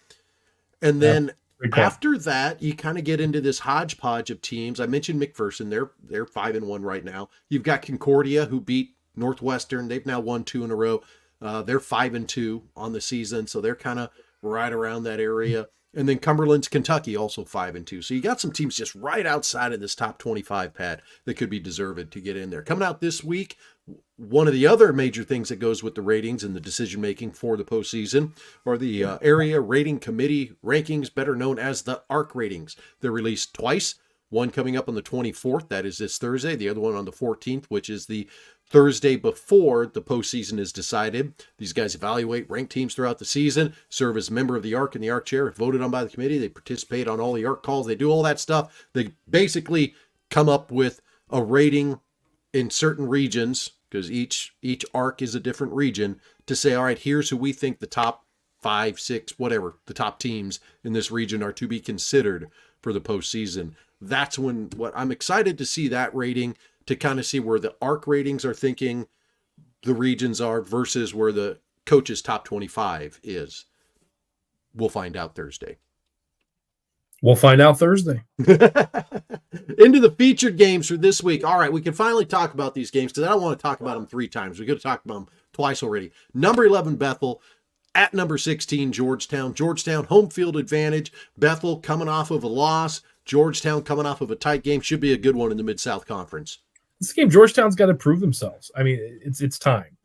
And then after that, you kind of get into this hodgepodge of teams. I mentioned McPherson. They're 5-1 right now. You've got Concordia, who beat Northwestern. They've now won 2 in a row. They're 5-2 on the season, so they're kind of right around that area. And then Cumberland's Kentucky, also 5-2. So you got some teams just right outside of this top 25, Pat, that could be deserved to get in there. Coming out this week, one of the other major things that goes with the ratings and the decision-making for the postseason are the Area Rating Committee rankings, better known as the ARC ratings. They're released twice, one coming up on the 24th, that is this Thursday, the other one on the 14th, which is the Thursday before the postseason is decided. These guys evaluate ranked teams throughout the season, serve as a member of the ARC and the ARC chair, voted on by the committee. They participate on all the ARC calls. They do all that stuff. They basically come up with a rating in certain regions, because each ARC is a different region, to say, all right, here's who we think the top 5, 6, whatever, the top teams in this region are to be considered for the postseason. That's what I'm excited to see, that rating, to kind of see where the ARC ratings are thinking the regions are versus where the coaches' top 25 is. We'll find out Thursday. Into the featured games for this week. All right, we can finally talk about these games because I don't want to talk about them 3 times. We're going to talk about them twice already. Number 11, Bethel. At number 16, Georgetown. Georgetown, home field advantage. Bethel coming off of a loss. Georgetown coming off of a tight game. Should be a good one in the Mid-South Conference. This game, Georgetown's got to prove themselves. I mean, it's time.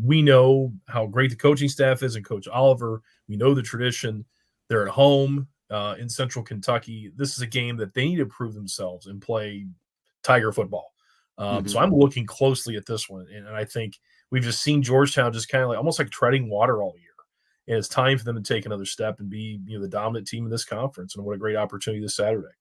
We know how great the coaching staff is and Coach Oliver. We know the tradition. They're at home in Central Kentucky. This is a game that they need to prove themselves and play Tiger football. So I'm looking closely at this one, and I think we've just seen Georgetown just kind of like almost like treading water all year. And it's time for them to take another step and be, the dominant team in this conference. And what a great opportunity this Saturday.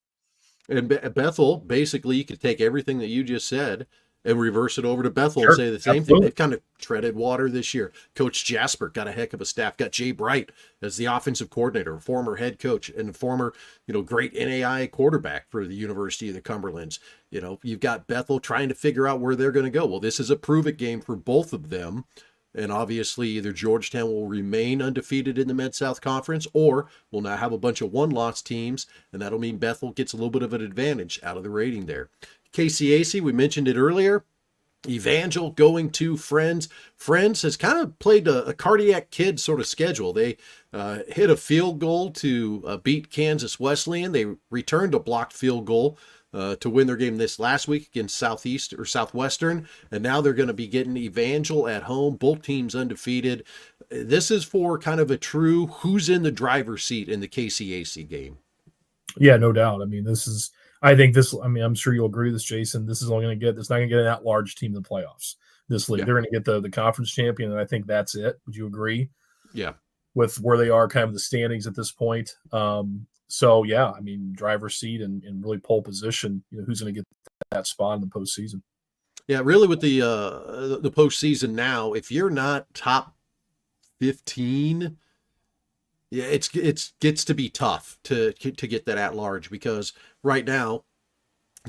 And Bethel, basically, you could take everything that you just said and reverse it over to Bethel Sure, and say the same absolutely. thing. They've kind of treaded water this year. Coach Jasper got a heck of a staff. Got Jay Bright as the offensive coordinator, former head coach, and former, great NAIA quarterback for the University of the Cumberlands. You've got Bethel trying to figure out where they're going to go. Well, this is a prove-it game for both of them. And obviously, either Georgetown will remain undefeated in the Mid-South Conference, or we'll now have a bunch of one-loss teams, and that'll mean Bethel gets a little bit of an advantage out of the rating there. KCAC, we mentioned it earlier. Evangel going to Friends. Friends has kind of played a cardiac kid sort of schedule. They hit a field goal to beat Kansas Wesleyan. They returned a blocked field goal to win their game this last week against Southwestern, and now they're going to be getting Evangel at home. Both teams undefeated. This is for kind of a true who's in the driver's seat in the KCAC game. Yeah, no doubt. I mean, I'm sure you'll agree with this, Jason. It's not going to get an at-large team in the playoffs. This league, They're going to get the conference champion, and I think that's it. Would you agree? Yeah. With where they are, kind of the standings at this point. So yeah, I mean, driver's seat and really pole position. Who's going to get that spot in the postseason? Yeah, really, with the postseason now, if you're not top 15, yeah, it gets to be tough to get that at large, because right now,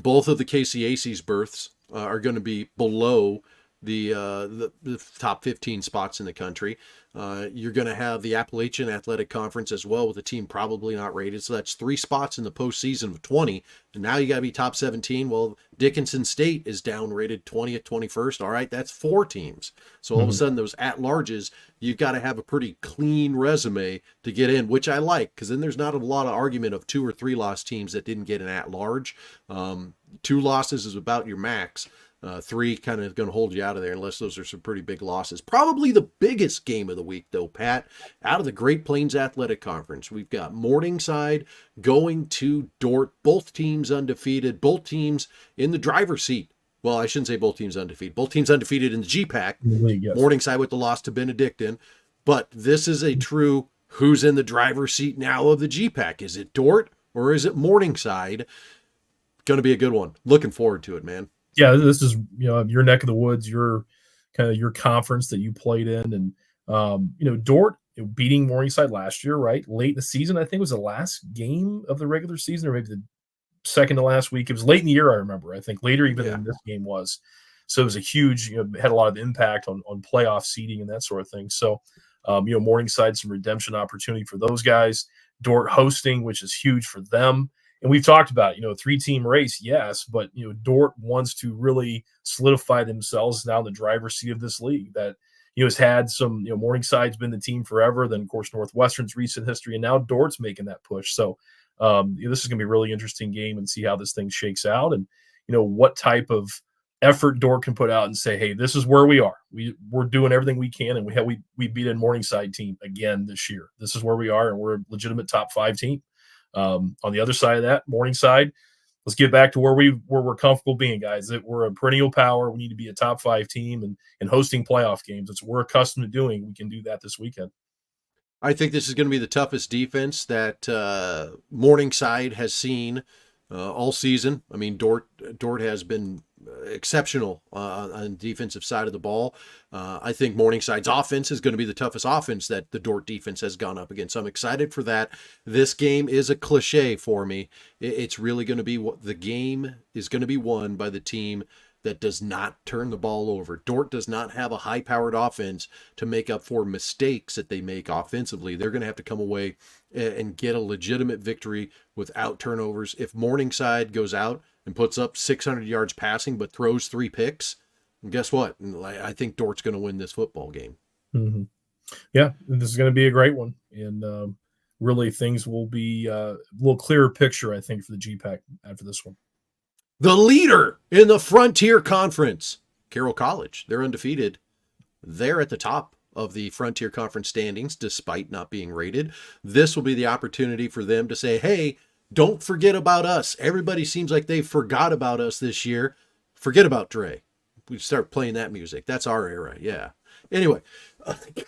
both of the KCAC's berths are going to be below the top 15 spots in the country. You're going to have the Appalachian Athletic Conference as well, with a team probably not rated. So that's 3 spots in the postseason of 20. And now you got to be top 17. Well, Dickinson State is downrated 20th, 21st. All right, that's 4 teams. So all of a sudden, those at-larges, you've got to have a pretty clean resume to get in, which I like, because then there's not a lot of argument of 2 or 3 loss teams that didn't get an at-large. 2 losses is about your max. 3 kind of going to hold you out of there unless those are some pretty big losses. Probably the biggest game of the week, though, Pat, out of the Great Plains Athletic Conference. We've got Morningside going to Dort. Both teams undefeated. Both teams in the driver's seat. Well, I shouldn't say both teams undefeated. Both teams undefeated in the GPAC. Yes. Morningside with the loss to Benedictine. But this is a true who's in the driver's seat now of the GPAC. Is it Dort or is it Morningside? Going to be a good one. Looking forward to it, man. Yeah, this is your neck of the woods, your kind of your conference that you played in, and Dort beating Morningside last year, right? Late in the season, I think it was the last game of the regular season, or maybe the second to last week. It was late in the year, I remember. I think later even than this game was. So it was a huge, had a lot of impact on playoff seeding and that sort of thing. So Morningside, some redemption opportunity for those guys. Dort hosting, which is huge for them. And we've talked about, a 3-team race, yes, but, Dort wants to really solidify themselves now in the driver's seat of this league, that, has had some, Morningside's been the team forever. Then, of course, Northwestern's recent history, and now Dort's making that push. So this is going to be a really interesting game and see how this thing shakes out and, what type of effort Dort can put out and say, hey, this is where we are. We're doing everything we can, and we beat a Morningside team again this year. This is where we are, and we're a legitimate top 5 team. On the other side of that, Morningside, let's get back to where we're comfortable being, guys. That we're a perennial power. We need to be a top 5 team and hosting playoff games. It's what we're accustomed to doing. We can do that this weekend. I think this is going to be the toughest defense that Morningside has seen all season. I mean, Dort has been exceptional on the defensive side of the ball. I think Morningside's offense is going to be the toughest offense that the Dort defense has gone up against. I'm excited for that. This game is a cliche for me. It's really going to be what the game is going to be won by the team that does not turn the ball over. Dort does not have a high-powered offense to make up for mistakes that they make offensively. They're going to have to come away and get a legitimate victory without turnovers. If Morningside goes out and puts up 600 yards passing but throws 3 picks, guess what? I think Dort's going to win this football game. Mm-hmm. Yeah, this is going to be a great one. And really things will be a little clearer picture, I think, for the GPAC after this one. The leader in the Frontier Conference, Carroll College. They're undefeated. They're at the top of the Frontier Conference standings, despite not being rated. This will be the opportunity for them to say, hey, don't forget about us. Everybody seems like they forgot about us this year. Forget about Dre. We start playing that music. That's our era. Yeah. Anyway,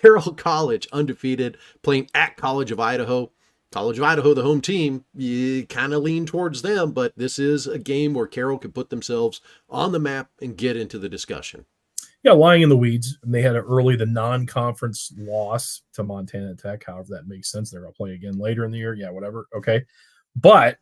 Carroll College undefeated, playing at College of Idaho. College of Idaho, the home team, you kind of lean towards them, but this is a game where Carroll can put themselves on the map and get into the discussion. Yeah, lying in the weeds. And they had the non-conference loss to Montana Tech. However, that makes sense. They're going to play again later in the year. Yeah, whatever. Okay. But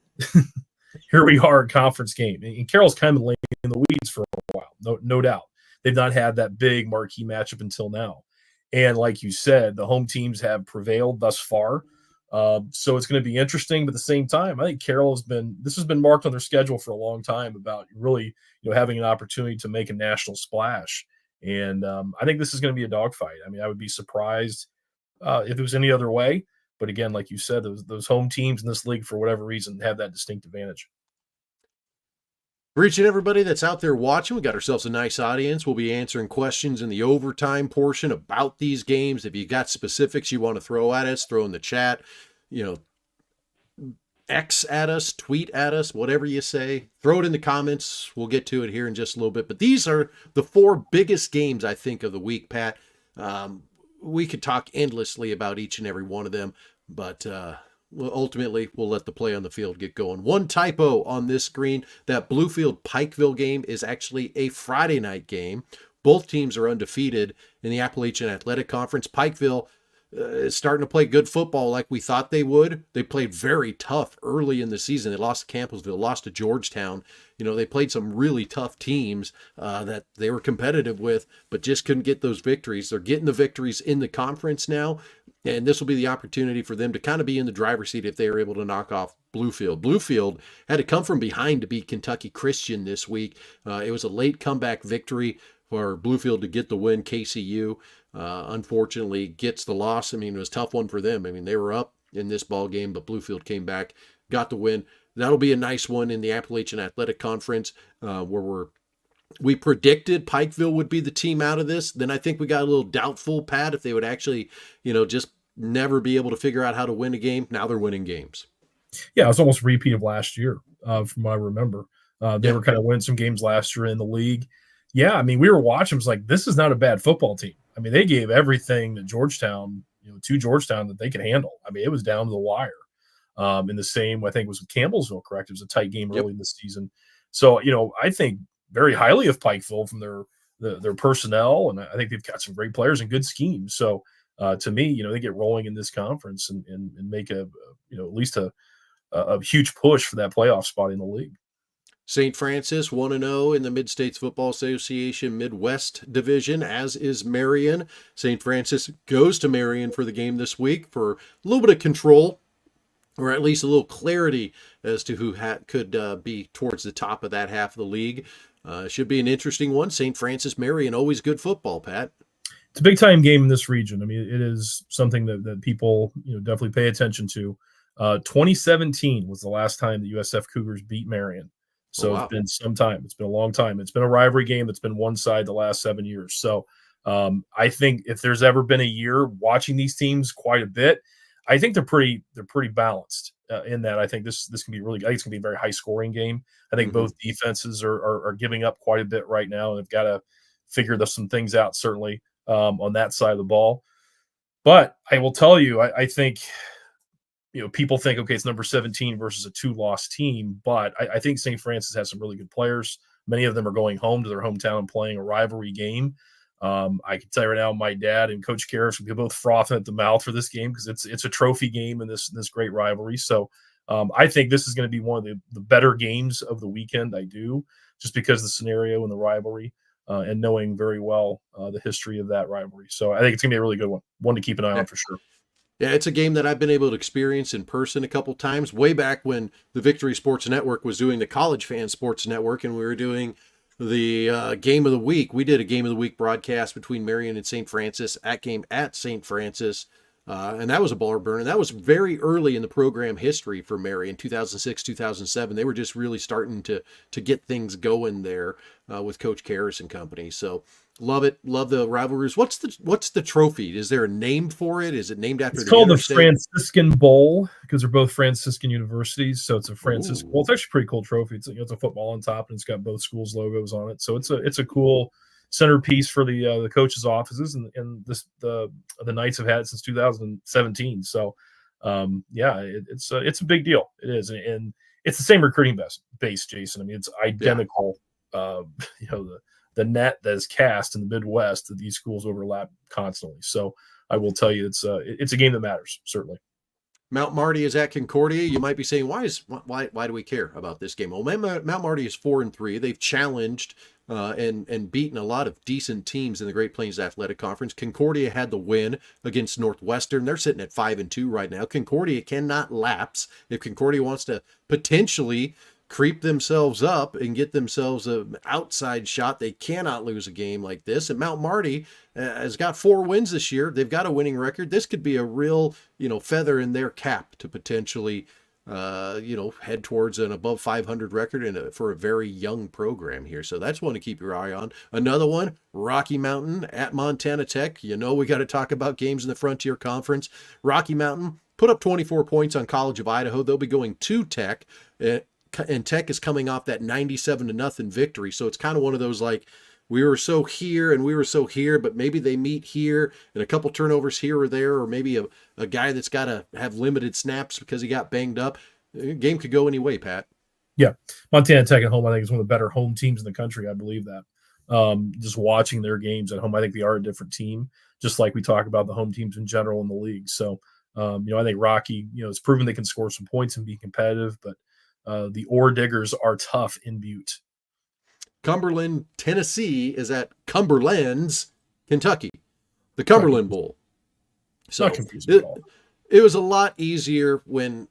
here we are, a conference game. And Carroll's kind of laying in the weeds for a while, no doubt. They've not had that big marquee matchup until now. And like you said, the home teams have prevailed thus far. So it's going to be interesting, but at the same time, I think this has been marked on their schedule for a long time about really, having an opportunity to make a national splash. And I think this is going to be a dogfight. I mean, I would be surprised if it was any other way. But again, like you said, those home teams in this league, for whatever reason, have that distinct advantage. Reaching everybody that's out there watching, we got ourselves a nice audience. We'll be answering questions in the overtime portion about these games. If you got specifics you want to throw at us, throw in the chat, X at us, tweet at us, whatever you say, throw it in the comments. We'll get to it here in just a little bit. But these are the 4 biggest games, I think, of the week, Pat. We could talk endlessly about each and every one of them, but ultimately, we'll let the play on the field get going. One typo on this screen, that Bluefield-Pikeville game is actually a Friday night game. Both teams are undefeated in the Appalachian Athletic Conference. Pikeville is starting to play good football like we thought they would. They played very tough early in the season. They lost to Campbellsville, lost to Georgetown. They played some really tough teams that they were competitive with, but just couldn't get those victories. They're getting the victories in the conference now, and this will be the opportunity for them to kind of be in the driver's seat if they are able to knock off Bluefield. Bluefield had to come from behind to beat Kentucky Christian this week. It was a late comeback victory for Bluefield to get the win. KCU, unfortunately, gets the loss. I mean, it was a tough one for them. I mean, they were up in this ball game, but Bluefield came back, got the win. That'll be a nice one in the Appalachian Athletic Conference, where we predicted Pikeville would be the team out of this. Then I think we got a little doubtful, Pat, if they would actually, just never be able to figure out how to win a game. Now they're winning games. Yeah, it was almost a repeat of last year, from what I remember. They were kind of winning some games last year in the league. Yeah, I mean, we were watching. It was like, this is not a bad football team. I mean, they gave everything to Georgetown that they could handle. I mean, it was down to the wire. In the same, I think it was with Campbellsville, correct? It was a tight game early in the season. So, I think very highly of Pikeville from their personnel, and I think they've got some great players and good schemes. So, to me, they get rolling in this conference and make at least a huge push for that playoff spot in the league. St. Francis 1-0 in the Mid-States Football Association Midwest Division, as is Marion. St. Francis goes to Marion for the game this week for a little bit of control, or at least a little clarity as to who could be towards the top of that half of the league. Should be an interesting one. St. Francis, Marion, always good football, Pat. it's a big time game in this region. I mean, it is something that people definitely pay attention to. 2017 was the last time the USF Cougars beat Marion. So It's been some time. It's been a long time. It's been a rivalry game that's been one side the last 7 years. So I think if there's ever been a year watching these teams quite a bit, I think they're pretty balanced in that. I think this can be really. I think it's going to be a very high scoring game. I think both defenses are giving up quite a bit right now, and they've got to figure some things out certainly on that side of the ball. But I will tell you, I think. People think, okay, it's number 17 versus a 2-loss team, but I think St. Francis has some really good players. Many of them are going home to their hometown and playing a rivalry game. I can tell you right now, my dad and Coach Karras will be both frothing at the mouth for this game because it's a trophy game in this great rivalry. So I think this is going to be one of the better games of the weekend. I do, just because of the scenario and the rivalry and knowing very well the history of that rivalry. So I think it's going to be a really good one to keep an eye on for sure. Yeah, it's a game that I've been able to experience in person a couple times, way back when the Victory Sports Network was doing the College Fan Sports Network, and we were doing the Game of the Week. We did a Game of the Week broadcast between Marion and St. Francis at St. Francis, and that was a bar burner. That was very early in the program history for Marion, 2006, 2007. They were just really starting to get things going there with Coach Karras and company. So love it. Love the rivalries. What's the trophy? Is there a name for it? Is it named after? It's called the Franciscan Bowl because they're both Franciscan universities. So it's a Franciscan. Well, it's actually a pretty cool trophy. It's it's a football on top and it's got both schools' logos on it. So it's a cool centerpiece for the coaches' offices, and the Knights have had it since 2017. So it's a big deal. It is, and it's the same recruiting base, Jason. I mean, it's identical. Yeah. The net that is cast in the Midwest, that these schools overlap constantly. So I will tell you, it's a game that matters, certainly. Mount Marty is at Concordia. You might be saying, why do we care about this game? Well, Mount Marty is 4-3. They've challenged and beaten a lot of decent teams in the Great Plains Athletic Conference. Concordia had the win against Northwestern. They're sitting at 5-2 right now. Concordia cannot lapse. If Concordia wants to potentially creep themselves up and get themselves an outside shot, they cannot lose a game like this. And Mount Marty has got 4 wins this year. They've got a winning record. This could be a real, feather in their cap to potentially, head towards an above 500 record for a very young program here. So that's one to keep your eye on. Another one, Rocky Mountain at Montana Tech. We got to talk about games in the Frontier Conference. Rocky Mountain put up 24 points on College of Idaho. They'll be going to Tech. And Tech is coming off that 97-0 victory. So it's kind of one of those, like, we were so here and we were so here, but maybe they meet here and a couple turnovers here or there, or maybe a guy that's got to have limited snaps because he got banged up. The game could go any way, Pat. Yeah. Montana Tech at home, I think, is one of the better home teams in the country. I believe that. Just watching their games at home, I think they are a different team, just like we talk about the home teams in general in the league. So, I think Rocky, it's proven they can score some points and be competitive, but the Ore Diggers are tough in Butte. Cumberland, Tennessee is at Cumberland's, Kentucky, the Cumberland Bowl. So it was a lot easier when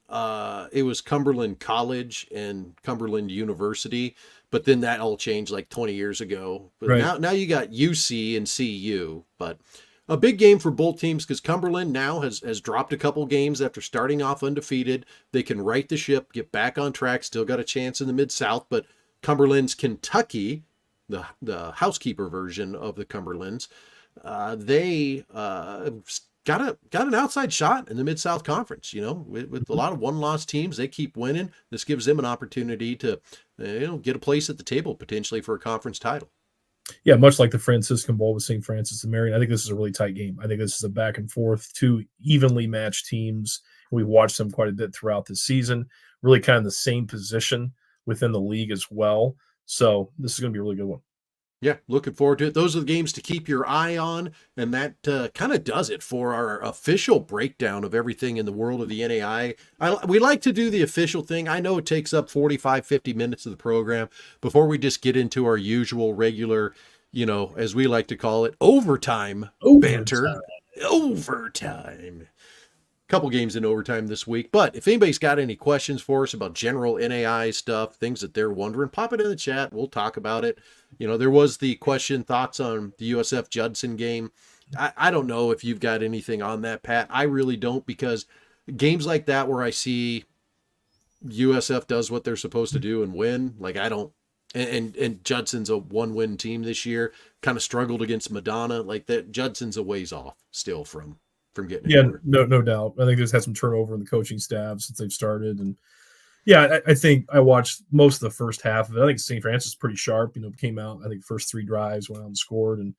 it was Cumberland College and Cumberland University, but then that all changed like 20 years ago. But now you got UC and CU, but a big game for both teams because Cumberland now has dropped a couple games after starting off undefeated. They can right the ship, get back on track, still got a chance in the Mid-South, but Cumberland's Kentucky, the housekeeper version of the Cumberlands, they got an outside shot in the Mid-South Conference. With a lot of one-loss teams, they keep winning. This gives them an opportunity to get a place at the table potentially for a conference title. Yeah, much like the Franciscan Bowl with St. Francis and Marion, I think this is a really tight game. I think this is a back and forth, 2 evenly matched teams. We watched them quite a bit throughout the season, really kind of the same position within the league as well. So this is going to be a really good one. Yeah, looking forward to it. Those are the games to keep your eye on, and that kind of does it for our official breakdown of everything in the world of the NAIA. We like to do the official thing. I know it takes up 45, 50 minutes of the program before we just get into our usual regular, as we like to call it, overtime banter. Overtime. Couple games in overtime this week. But if anybody's got any questions for us about general NAIA stuff, things that they're wondering, pop it in the chat. We'll talk about it. There was the question, thoughts on the USF Judson game. I don't know if you've got anything on that, Pat. I really don't, because games like that where I see USF does what they're supposed to do and win, like I don't. And Judson's a 1-win team this year. Kind of struggled against Madonna. Like that, Judson's a ways off still from getting. Yeah, no doubt. I think there's had some turnover in the coaching staff since they've started, and yeah, I think I watched most of the first half of it. I think St. Francis is pretty sharp. Came out. I think first 3 drives went out and scored, and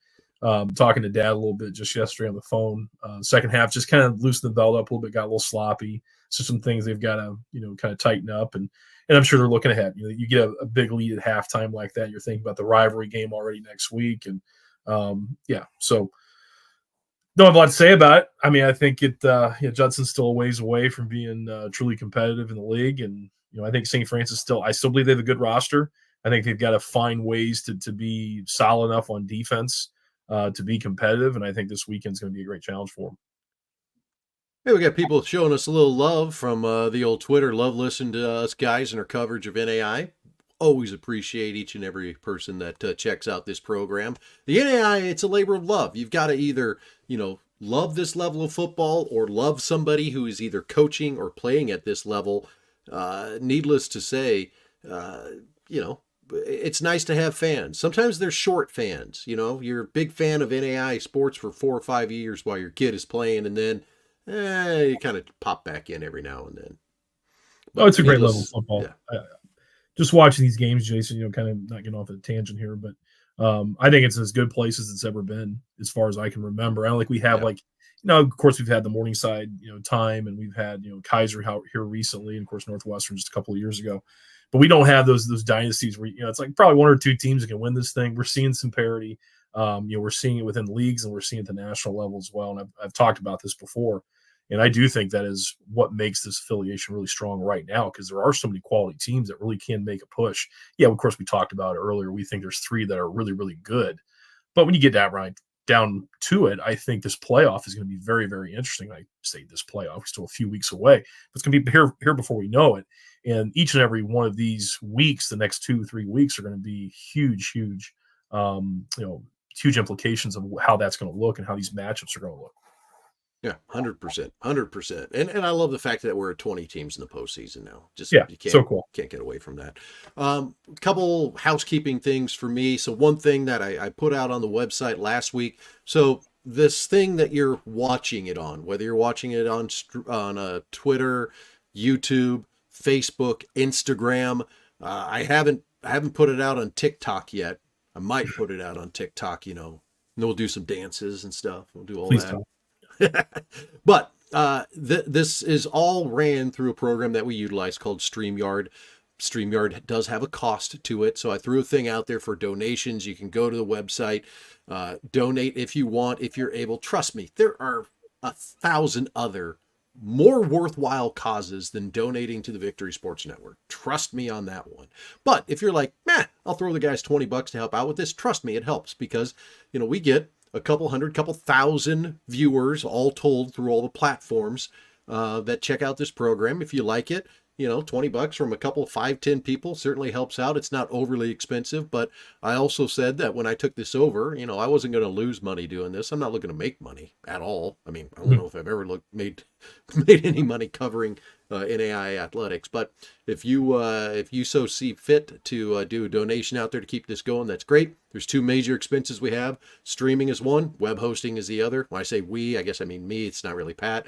talking to Dad a little bit just yesterday on the phone. Second half just kind of loosened the belt up a little bit, got a little sloppy. So some things they've got to kind of tighten up, and I'm sure they're looking ahead. You get a big lead at halftime like that, you're thinking about the rivalry game already next week, and so don't have a lot to say about it. I mean, I think Judson's still a ways away from being truly competitive in the league, and I think St. Francis I still believe they have a good roster. I think they've got to find ways to be solid enough on defense to be competitive, and I think this weekend's going to be a great challenge for them. Hey, we got people showing us a little love from the old Twitter. Love listening to us guys and our coverage of NAI. Always appreciate each and every person that checks out this program. The NAI, it's a labor of love. You've got to either, love this level of football or love somebody who is either coaching or playing at this level. Needless to say, it's nice to have fans. Sometimes they're short fans. You're a big fan of NAI sports for 4 or 5 years while your kid is playing, and then you kind of pop back in every now and then. But it's a great level of football. Yeah. Just watching these games, Jason, kind of not getting off a tangent here, but I think it's as good place as it's ever been as far as I can remember. I don't think we have of course we've had the Morningside, time, and we've had, Keiser here recently, and of course Northwestern just a couple of years ago, but we don't have those dynasties where, it's like probably 1 or 2 teams that can win this thing. We're seeing some parity. We're seeing it within leagues, and we're seeing it at the national level as well. And I've talked about this before. And I do think that is what makes this affiliation really strong right now, because there are so many quality teams that really can make a push. Yeah, of course, we talked about it earlier. We think there's 3 that are really, really good. But when you get that right down to it, I think this playoff is going to be very, very interesting. I say this playoff, we're still a few weeks away. But it's going to be here before we know it. And each and every one of these weeks, the next 2-3 weeks, are going to be huge, huge, huge implications of how that's going to look and how these matchups are going to look. Yeah, 100%. And I love the fact that we're at 20 teams in the postseason now. You can't, so cool. Can't get away from that. Couple housekeeping things for me. So one thing that I put out on the website last week. So this thing that you're watching it on, whether you're watching it on Twitter, YouTube, Facebook, Instagram, I haven't put it out on TikTok yet. I might put it out on TikTok, and we'll do some dances and stuff. We'll do all Please that. Don't. But this is all ran through a program that we utilize called StreamYard. StreamYard does have a cost to it, so I threw a thing out there for donations. You can go to the website, donate if you want, if you're able. Trust me, there are 1,000 other more worthwhile causes than donating to the Victory Sports Network. Trust me on that one. But if you're like, I'll throw the guys $20 to help out with this, trust me, it helps, because we get a couple thousand viewers all told through all the platforms that check out this program. If you like it, $20 from a couple 5-10 people certainly helps out. It's not overly expensive, but I also said that when I took this over, I wasn't going to lose money doing this. I'm not looking to make money at all. I mean, I don't know if I've ever made any money covering NAIA athletics, but if you so see fit to do a donation out there to keep this going, that's great. There's 2 major expenses we have. Streaming is one, web hosting is the other. When I say we, I guess I mean me. It's not really Pat.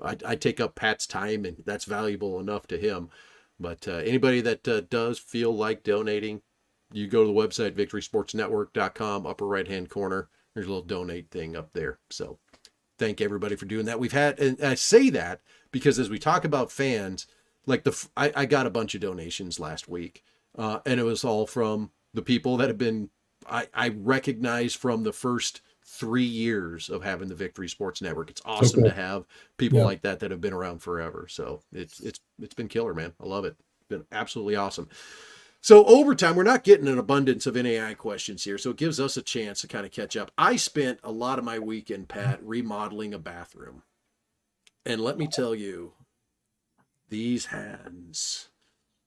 I take up Pat's time, and that's valuable enough to him. But anybody that does feel like donating, you go to the website, victorysportsnetwork.com, upper right-hand corner. There's a little donate thing up there. So thank everybody for doing that. We've had, and I say that because as we talk about fans, like I got a bunch of donations last week, and it was all from the people that have been, I recognize from the first 3 years of having the Victory Sports Network. It's awesome to have people like that have been around forever. So it's been killer, man. I love it. It's been absolutely awesome. So overtime, we're not getting an abundance of NAI questions here, so it gives us a chance to kind of catch up. I spent a lot of my weekend, Pat, remodeling a bathroom. And let me tell you, these hands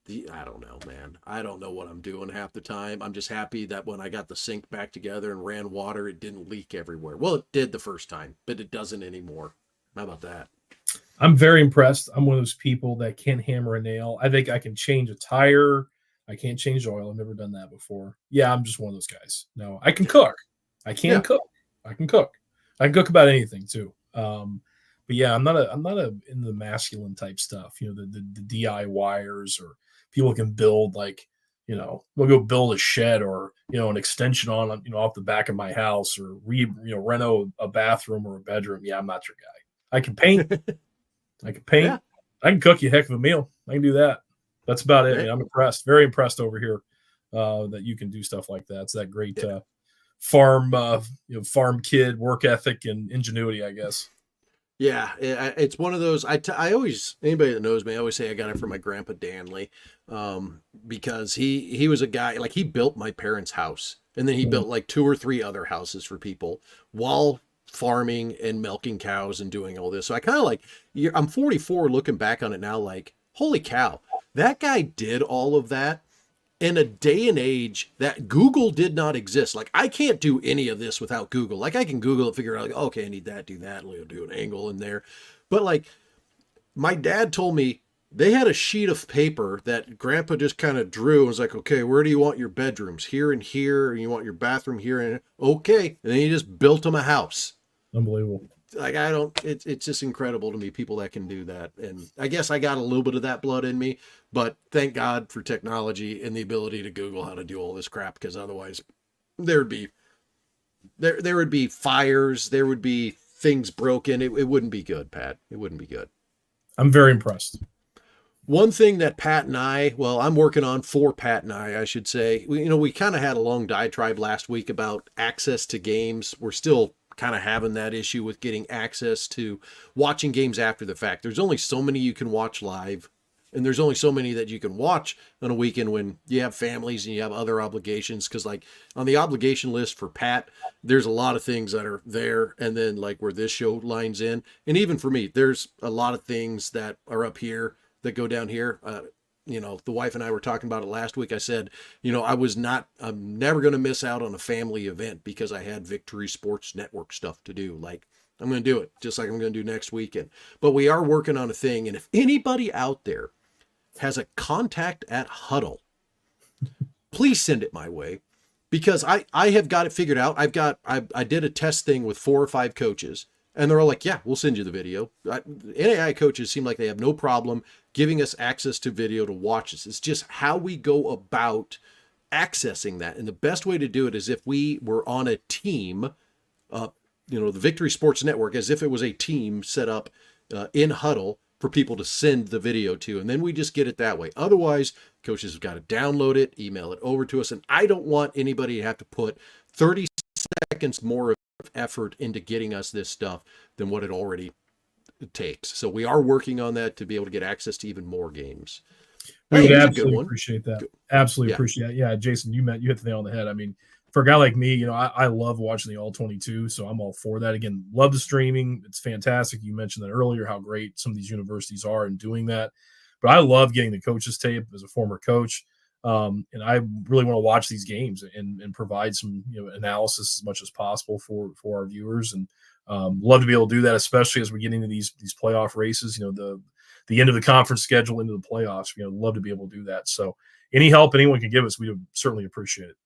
I don't know, man. I don't know what I'm doing half the time. I'm just happy that when I got the sink back together and ran water, it didn't leak everywhere. Well, it did the first time, but it doesn't anymore. How about that? I'm very impressed. I'm one of those people that can't hammer a nail. I think I can change a tire. I can't change oil. I've never done that before. Yeah, I'm just one of those guys. No, I can cook. I can cook. I can cook. I can cook about anything too. But yeah, I'm not a in the masculine type stuff. You know, the DIYers or people can build like, you know, we'll go build a shed or, you know, an extension on, you know, off the back of my house or reno a bathroom or a bedroom. Yeah, I'm not your guy. I can paint. I can paint. Yeah. I can cook you a heck of a meal. I can do that. That's about it. I'm impressed. Very impressed over here that you can do stuff like that. It's that great farm kid work ethic and ingenuity, I guess. Yeah, it's one of those. I always, anybody that knows me, I always say I got it from my grandpa Dannelly, because he was a guy, like, he built my parents' house, and then he built like 2 or 3 other houses for people while farming and milking cows and doing all this. So I kind of like, I'm 44 looking back on it now, like, holy cow, that guy did all of that in a day and age that Google did not exist. Like, I can't do any of this without Google. Like, I can Google it, figure out, like, okay, I need that, do that, do an angle in there. But like, my dad told me they had a sheet of paper that grandpa just kind of drew and was like, okay, where do you want your bedrooms? Here and here, and you want your bathroom here and okay. And then he just built them a house. Unbelievable. Like, it's just incredible to me, people that can do that. And I guess I got a little bit of that blood in me, but thank God for technology and the ability to Google how to do all this crap, because otherwise there would be fires, there would be things broken. It wouldn't be good, Pat. It wouldn't be good. I'm very impressed. One thing that Pat and I'm working on for Pat and I should say, we kind of had a long diatribe last week about access to games. We're still kind of having that issue with getting access to watching games after the fact. There's only so many you can watch live, and there's only so many that you can watch on a weekend when you have families and you have other obligations. Because like on the obligation list for Pat, there's a lot of things that are there, and then like where this show lines in, and even for me, there's a lot of things that are up here that go down here. The wife and I were talking about it last week. I said, I'm never going to miss out on a family event because I had Victory Sports Network stuff to do. Like, I'm going to do it just like I'm going to do next weekend. But we are working on a thing. And if anybody out there has a contact at Huddle, please send it my way, because I have got it figured out. I did a test thing with 4 or 5 coaches, and they're all like, yeah, we'll send you the video. NAIA coaches seem like they have no problem giving us access to video to watch this. It's just how we go about accessing that. And the best way to do it is if we were on a team, the Victory Sports Network, as if it was a team set up in Huddle for people to send the video to. And then we just get it that way. Otherwise, coaches have got to download it, email it over to us. And I don't want anybody to have to put 30 seconds more of effort into getting us this stuff than what it already takes. So we are working on that to be able to get access to even more games. We would absolutely appreciate that. Absolutely appreciate it. Yeah, Jason, you hit the nail on the head. I mean, for a guy like me, I love watching the All 22, so I'm all for that. Again, love the streaming. It's fantastic. You mentioned that earlier, how great some of these universities are in doing that. But I love getting the coaches tape as a former coach. And I really want to watch these games and provide some analysis as much as possible for our viewers, and love to be able to do that, especially as we get into these playoff races. The end of the conference schedule into the playoffs. Love to be able to do that. So any help anyone can give us, we would certainly appreciate it.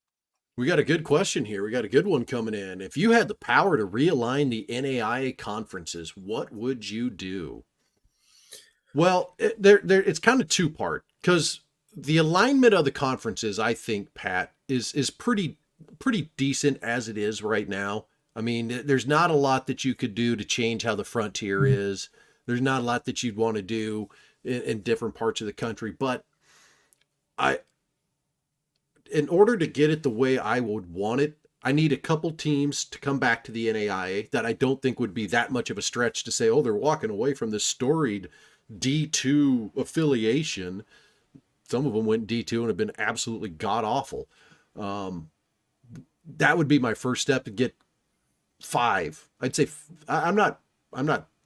We got a good question here. We got a good one coming in. If you had the power to realign the NAIA conferences, what would you do? Well, it's kind of 2-part, because the alignment of the conferences, I think, Pat, is pretty decent as it is right now. I mean, there's not a lot that you could do to change how the frontier is. There's not a lot that you'd want to do in different parts of the country. But in order to get it the way I would want it, I need a couple teams to come back to the NAIA that I don't think would be that much of a stretch to say, oh, they're walking away from this storied D2 affiliation. Some of them went D2 and have been absolutely god-awful. That would be my first step to get 5. I'd say I'm not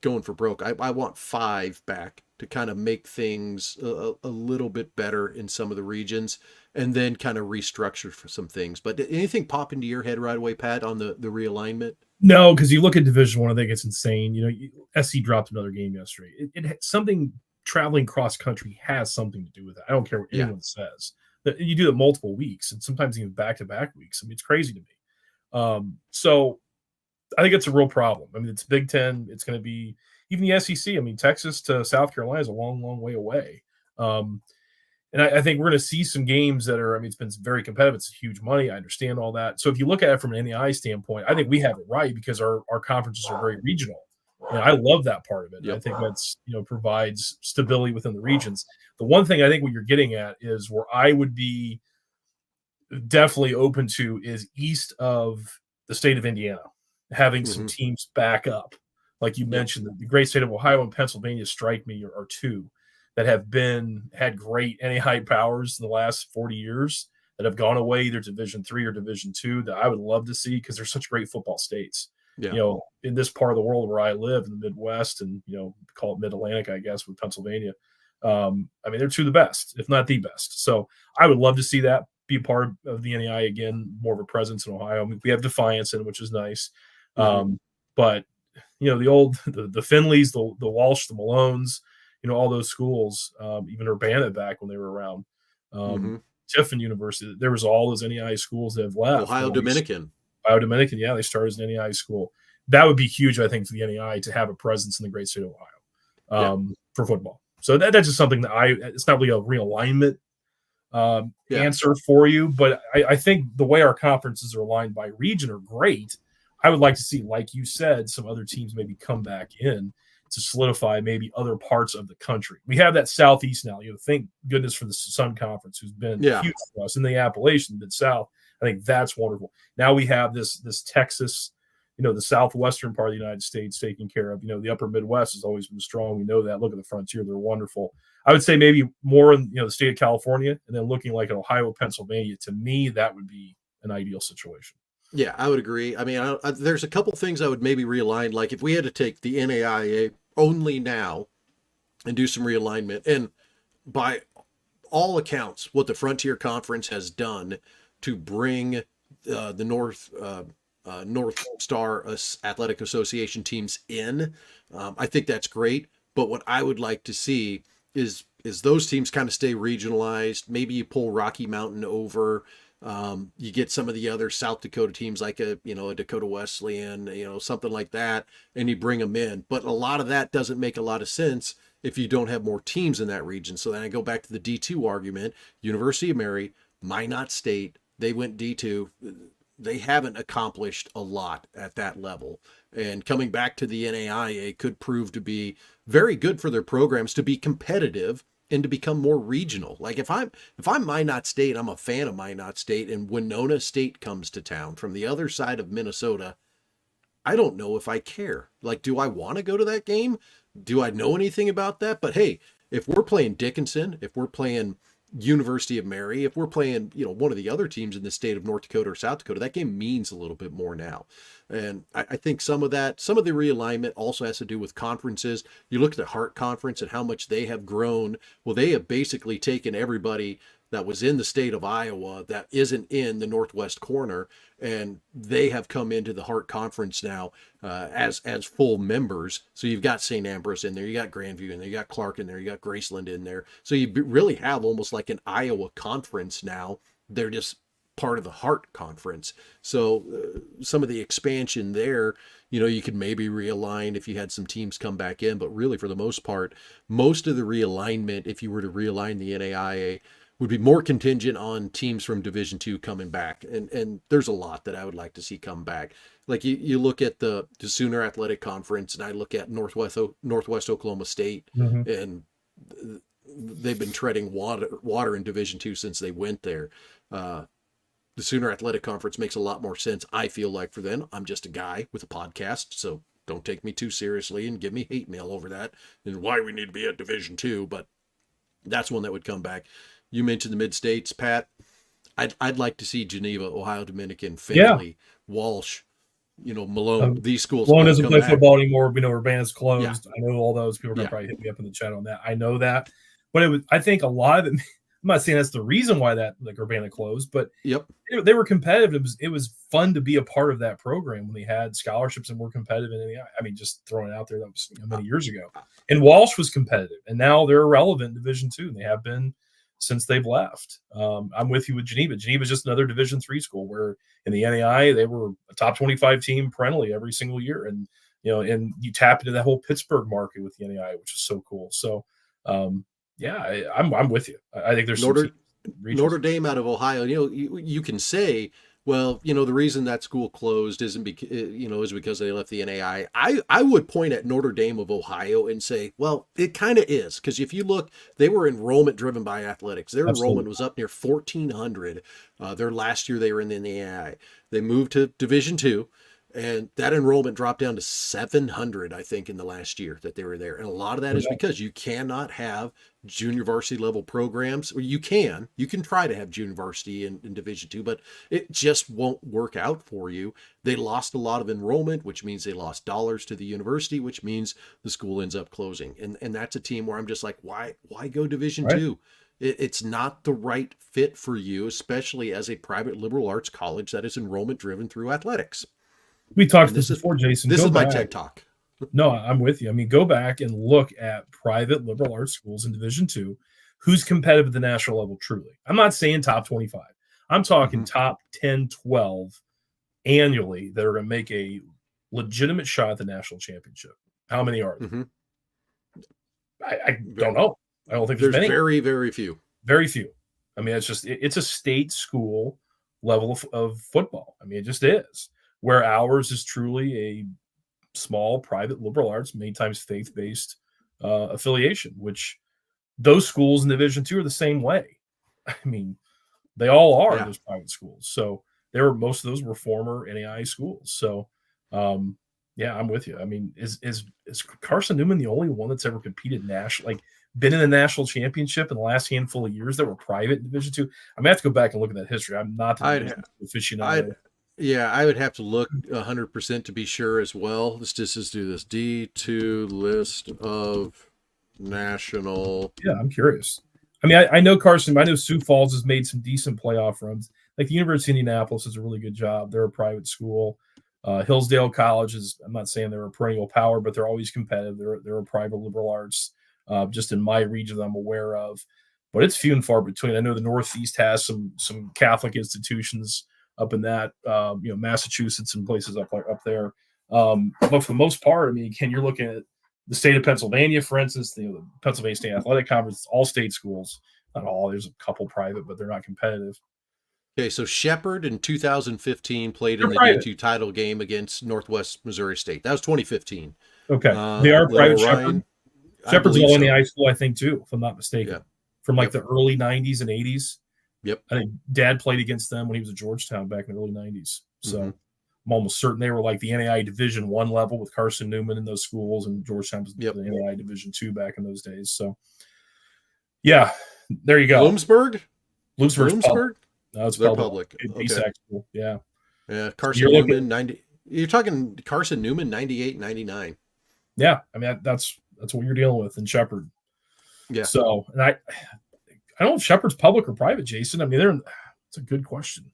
going for broke. I want 5 back to kind of make things a little bit better in some of the regions, and then kind of restructure for some things. But did anything pop into your head right away, Pat, on the realignment? No, because you look at Division One, I think it's insane. SC dropped another game yesterday. It something traveling cross country has something to do with it. I don't care what anyone says. You do it multiple weeks, and sometimes even back-to-back weeks. I mean, it's crazy to me. So I think it's a real problem. I mean, it's Big Ten. It's going to be even the SEC. I mean, Texas to South Carolina is a long, long way away. And I think we're going to see some games that are, I mean, it's been very competitive. It's huge money. I understand all that. So if you look at it from an NAIA standpoint, I think we have it right because our conferences are very regional. And I love that part of it. Yep. I think that's, provides stability within the regions. The one thing I think what you're getting at is where I would be definitely open to is east of the state of Indiana, having some teams back up. Like you mentioned, the great state of Ohio and Pennsylvania strike me are two that have had great NAIA powers in the last 40 years that have gone away, either Division III or Division II, that I would love to see because they're such great football states. Yeah. In this part of the world where I live in the Midwest and, call it Mid-Atlantic, I guess, with Pennsylvania. I mean, they're two of the best, if not the best. So I would love to see that be a part of the NAIA again, more of a presence in Ohio. I mean, we have Defiance in, which is nice. But, the Finleys, the Walsh, the Malones, all those schools, even Urbana back when they were around, Tiffin University, there was all those NAIA schools that have left. Ohio Dominican, yeah, they started as an NAIA school. That would be huge, I think, for the NAIA to have a presence in the great state of Ohio for football. So that's just something that it's not really a realignment answer for you, but I think the way our conferences are aligned by region are great. I would like to see, like you said, some other teams maybe come back in to solidify maybe other parts of the country. We have that Southeast now. Thank goodness for the Sun Conference, who's been huge for us in the Appalachian Mid-South. I think that's wonderful. Now we have this Texas, the southwestern part of the United States taken care of. The upper Midwest has always been strong. We know that. Look at the Frontier. They're wonderful. I would say maybe more in the state of California and then looking like Ohio, Pennsylvania. To me, that would be an ideal situation. Yeah, I would agree. I mean, there's a couple things I would maybe realign. Like if we had to take the NAIA only now and do some realignment, and by all accounts, what the Frontier Conference has done to bring the North Star Athletic Association teams in, I think that's great. But what I would like to see is those teams kind of stay regionalized. Maybe you pull Rocky Mountain over. You get some of the other South Dakota teams like a Dakota Wesleyan, something like that, and you bring them in. But a lot of that doesn't make a lot of sense if you don't have more teams in that region. So then I go back to the D2 argument. University of Mary, Minot State, they went D2. They haven't accomplished a lot at that level. And coming back to the NAIA could prove to be very good for their programs to be competitive and to become more regional. Like if I'm Minot State, I'm a fan of Minot State, and Winona State comes to town from the other side of Minnesota, I don't know if I care. Like, do I want to go to that game? Do I know anything about that? But hey, if we're playing Dickinson, if we're playing University of Mary, if we're playing, one of the other teams in the state of North Dakota or South Dakota, that game means a little bit more now. And I think some of the realignment also has to do with conferences. You look at the Hart Conference and how much they have grown. Well, they have basically taken everybody that was in the state of Iowa that isn't in the Northwest corner, and they have come into the Hart Conference now as full members. So you've got St. Ambrose in there, you got Grandview in there, you got Clark in there, you got Graceland in there. So you really have almost like an Iowa conference now. They're just part of the Hart Conference. So some of the expansion there, you could maybe realign if you had some teams come back in, but really for the most part, most of the realignment, if you were to realign the NAIA, would be more contingent on teams from Division II coming back. And there's a lot that I would like to see come back. Like you look at the Sooner Athletic Conference, and I look at Northwest Oklahoma State, and they've been treading water in Division II since they went there. The Sooner Athletic Conference makes a lot more sense, I feel like, for them. I'm just a guy with a podcast, so don't take me too seriously and give me hate mail over that and why we need to be at Division II, but that's one that would come back. You mentioned the Mid-States, Pat. I'd like to see Geneva, Ohio Dominican, Findlay, Walsh, Malone, these schools. Malone doesn't play football anymore. We know Urbana's closed. Yeah. I know all those people are going to probably hit me up in the chat on that. I know that. But I think a lot of it, I'm not saying that's the reason why that Urbana closed, but they were competitive. It was fun to be a part of that program when they had scholarships and were competitive. I mean, just throwing it out there, that was many years ago. And Walsh was competitive, and now they're irrelevant in Division II, and they have been since they've left. I'm with you with Geneva. Geneva is just another Division III school where in the NAIA they were a top 25 team perennially every single year, and and you tap into that whole Pittsburgh market with the NAIA, which is so cool. So. I'm with you. I think there's Notre Dame out of Ohio. You can say, well, the reason that school closed isn't because is because they left the NAIA. I would point at Notre Dame of Ohio and say, well, it kind of is, because if you look, they were enrollment driven by athletics. Their enrollment was up near 1,400. Their last year they were in the NAIA. They moved to Division II. And that enrollment dropped down to 700, I think, in the last year that they were there. And a lot of that is because you cannot have junior varsity level programs. Or you can try to have junior varsity in Division II, but it just won't work out for you. They lost a lot of enrollment, which means they lost dollars to the university, which means the school ends up closing. And that's a team where I'm just like, why go Division II? It's not the right fit for you, especially as a private liberal arts college that is enrollment driven through athletics. We talked this before, Jason. This is my TED Talk. No, I'm with you. I mean, go back and look at private liberal arts schools in Division II, who's competitive at the national level truly. I'm not saying top 25. I'm talking top 10, 12 annually that are going to make a legitimate shot at the national championship. How many are there? I don't know. I don't think there's many. Very, very few. Very few. I mean, it's a state school level of football. I mean, it just is. Where ours is truly a small private liberal arts, many times faith-based affiliation, which those schools in Division II are the same way. I mean, they all are those private schools. So most of those were former NAIA schools. So, I'm with you. I mean, is Carson Newman the only one that's ever competed nationally, been in the national championship in the last handful of years that were private in Division II? I mean, I have to go back and look at that history. I'm not the aficionado. I would have to look 100% to be sure as well. Let's just do this. D2 list of national. Yeah, I'm curious. I mean, I know Carson. I know Sioux Falls has made some decent playoff runs. Like the University of Indianapolis does a really good job. They're a private school. Hillsdale College is, I'm not saying they're a perennial power, but they're always competitive. They're a private liberal arts, just in my region that I'm aware of. But it's few and far between. I know the Northeast has some Catholic institutions up in that, Massachusetts and places up there. But for the most part, I mean, again, you're looking at the state of Pennsylvania, for instance, the Pennsylvania State Athletic Conference, all state schools. Not all. There's a couple private, but they're not competitive. Okay, so Shepherd in 2015 played in the D2 title game against Northwest Missouri State. That was 2015. Okay, they are private. Shepherd's all in the high school, I think, too, if I'm not mistaken, from the early 90s and 80s. Yep. I think Dad played against them when he was at Georgetown back in the early 90s. So I'm almost certain they were like the NAIA Division I level with Carson Newman in those schools, and Georgetown was the NAIA Division II back in those days. So, there you go. Bloomsburg? Bloomsburg? No, it's public. Okay. School. Yeah. Yeah. Carson Newman, 90. You're talking Carson Newman, 98, 99. Yeah. I mean, that's what you're dealing with in Shepherd. Yeah. So, and I don't know if Shepherd's public or private, Jason. I mean, it's a good question.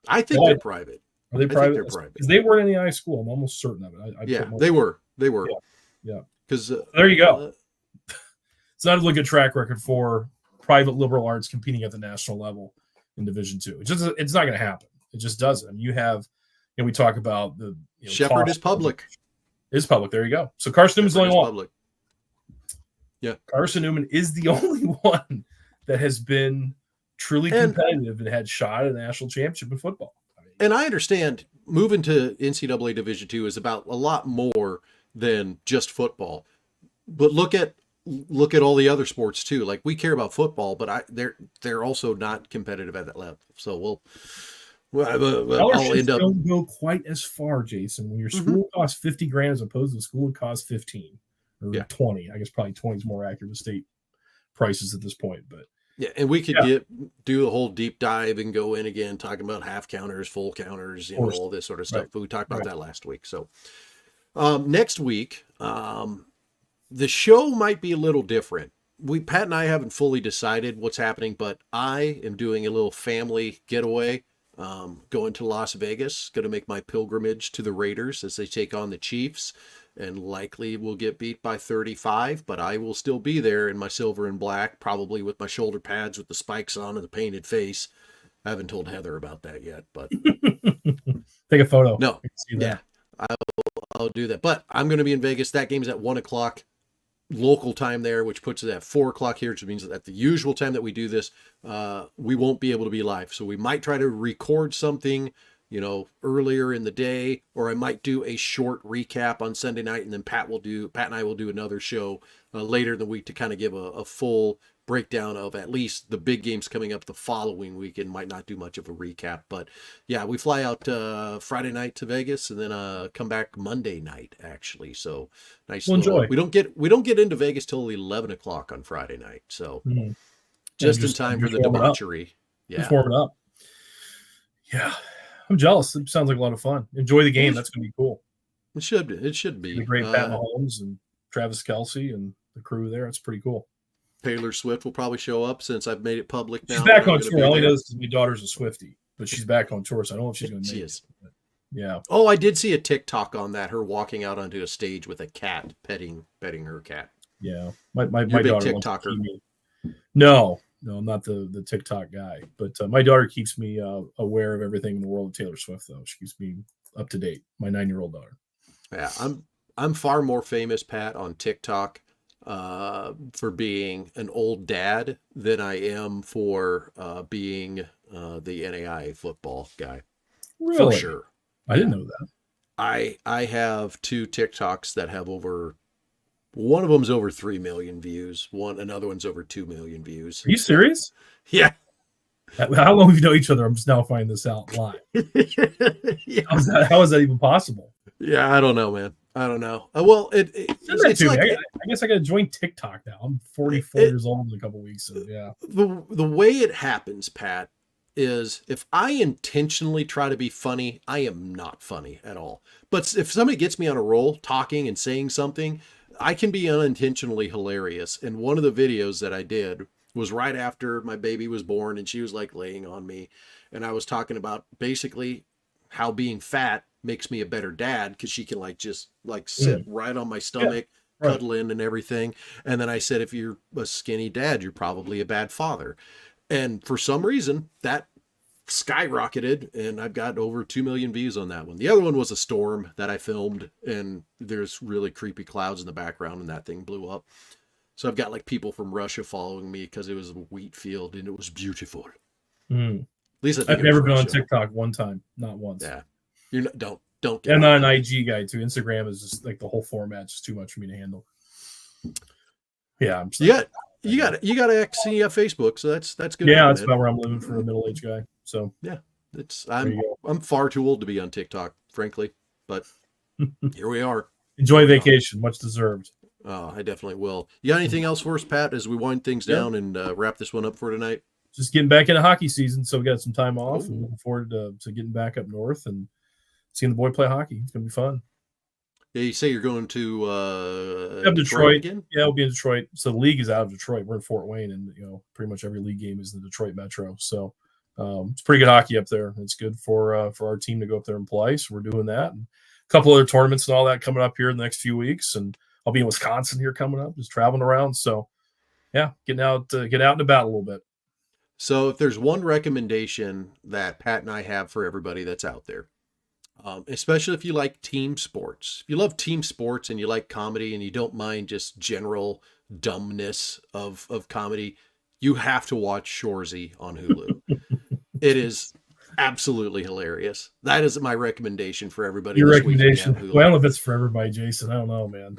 I think they're private. Are they private? Because they were in the high school. I'm almost certain of it. They were. Yeah. Because there you go. It's not a really good track record for private liberal arts competing at the national level in Division II. It's not going to happen. It just doesn't. I mean, you have, we talk about the Shepherd is public. There you go. So Carson Newman's the only one. Public. Yeah. Carson Newman is the only one that has been truly competitive and had shot at a national championship in football. And I understand moving to NCAA Division II is about a lot more than just football. But look at all the other sports too. Like, we care about football, but they're also not competitive at that level. So I'll end up. Don't go quite as far, Jason. When your school costs $50,000 as opposed to the school that costs 15 or 20. I guess probably 20 is more accurate with state prices at this point, but. Yeah, and we could get do the whole deep dive and go in again, talking about half counters, full counters, all this sort of stuff. Right. But we talked about that last week. So next week, the show might be a little different. Pat and I haven't fully decided what's happening, but I am doing a little family getaway, going to Las Vegas, going to make my pilgrimage to the Raiders as they take on the Chiefs, and likely will get beat by 35, but I will still be there in my silver and black, probably with my shoulder pads with the spikes on and the painted face. I haven't told Heather about that yet, but take a photo. No, yeah, I'll do that. But I'm going to be in Vegas. That game's at 1:00 local time there, which puts it at 4:00 here, which means that at the usual time that we do this, we won't be able to be live. So we might try to record something, earlier in the day, or I might do a short recap on Sunday night, and then Pat and I will do another show later in the week to kind of give a full breakdown of at least the big games coming up the following week, and might not do much of a recap. But yeah, we fly out Friday night to Vegas, and then come back Monday night, actually. So nice. We'll enjoy. We don't get into Vegas till 11:00 on Friday night. So just in time for the debauchery. Yeah. Just warming up. Yeah. I'm jealous. It sounds like a lot of fun. Enjoy the game. That's going to be cool. It should be. The great Pat Mahomes and Travis Kelce and the crew there. It's pretty cool. Taylor Swift will probably show up since I've made it public now. She's back on tour. All I know is my daughter's a Swiftie, but she's back on tour, so I don't know if she's going to make it. Yeah. Oh, I did see a TikTok on that. Her walking out onto a stage with a cat, petting her cat. Yeah. My daughter TikToker. No, I'm not the TikTok guy, but my daughter keeps me aware of everything in the world of Taylor Swift, though. She keeps me up to date. My 9-year-old daughter. Yeah, I'm far more famous, Pat, on TikTok for being an old dad than I am for being the NAIA football guy. Really? For sure. I didn't know that. I have 2 TikToks that have one of them's over 3 million views. Another one's over 2 million views. Are you serious? Yeah. How long have you known each other? I'm just now finding this out live. Yeah. How is that even possible? Yeah, I don't know, man. I don't know. Well, it's like, I guess I got to join TikTok now. I'm 44 years old in a couple weeks. So yeah. The way it happens, Pat, is if I intentionally try to be funny, I am not funny at all. But if somebody gets me on a roll talking and saying something, I can be unintentionally hilarious. And one of the videos that I did was right after my baby was born, and she was like laying on me, and I was talking about basically how being fat makes me a better dad, because she can just sit right on my stomach, cuddle in and everything. And then I said, if you're a skinny dad, you're probably a bad father. And for some reason that skyrocketed, and I've got over 2 million views on that one. The other one was a storm that I filmed, and there's really creepy clouds in the background, and that thing blew up. So I've got people from Russia following me because it was a wheat field and it was beautiful. At least I've never been on TikTok one time, not once. Yeah, you're not, don't get. I'm not an IG guy too. Instagram is just the whole format's just too much for me to handle. Yeah, I'm sorry. You got to see Facebook, so that's good. Yeah, that's about where I'm living for a middle-aged guy. So yeah, I'm far too old to be on TikTok, frankly, but here we are. Enjoy vacation, much deserved. Oh, I definitely will. You got anything else for us, Pat, as we wind things down and wrap this one up for tonight? Just getting back into hockey season, so we got some time off, and looking forward to getting back up north and seeing the boy play hockey. It's gonna be fun. Yeah, you say you're going to Detroit again? Yeah, we'll be in Detroit. So the league is out of Detroit. We're in Fort Wayne, and pretty much every league game is in the Detroit Metro. So it's pretty good hockey up there. It's good for our team to go up there and play. So we're doing that, and a couple other tournaments and all that coming up here in the next few weeks. And I'll be in Wisconsin here coming up, just traveling around. So yeah, get out and about a little bit. So if there's one recommendation that Pat and I have for everybody that's out there, especially if you like team sports, if you love team sports and you like comedy and you don't mind just general dumbness of comedy, you have to watch Shoresy on Hulu. It is absolutely hilarious. That is my recommendation for everybody. Your recommendation? Well, I don't know if it's for everybody, Jason. I don't know, man.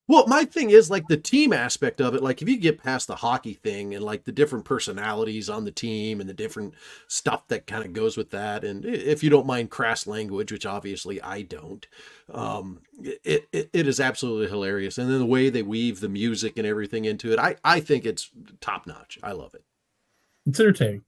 Well, my thing is the team aspect of it. If you get past the hockey thing and the different personalities on the team and the different stuff that kind of goes with that, and if you don't mind crass language, which obviously I don't, it is absolutely hilarious. And then the way they weave the music and everything into it, I think it's top notch. I love it. It's entertaining.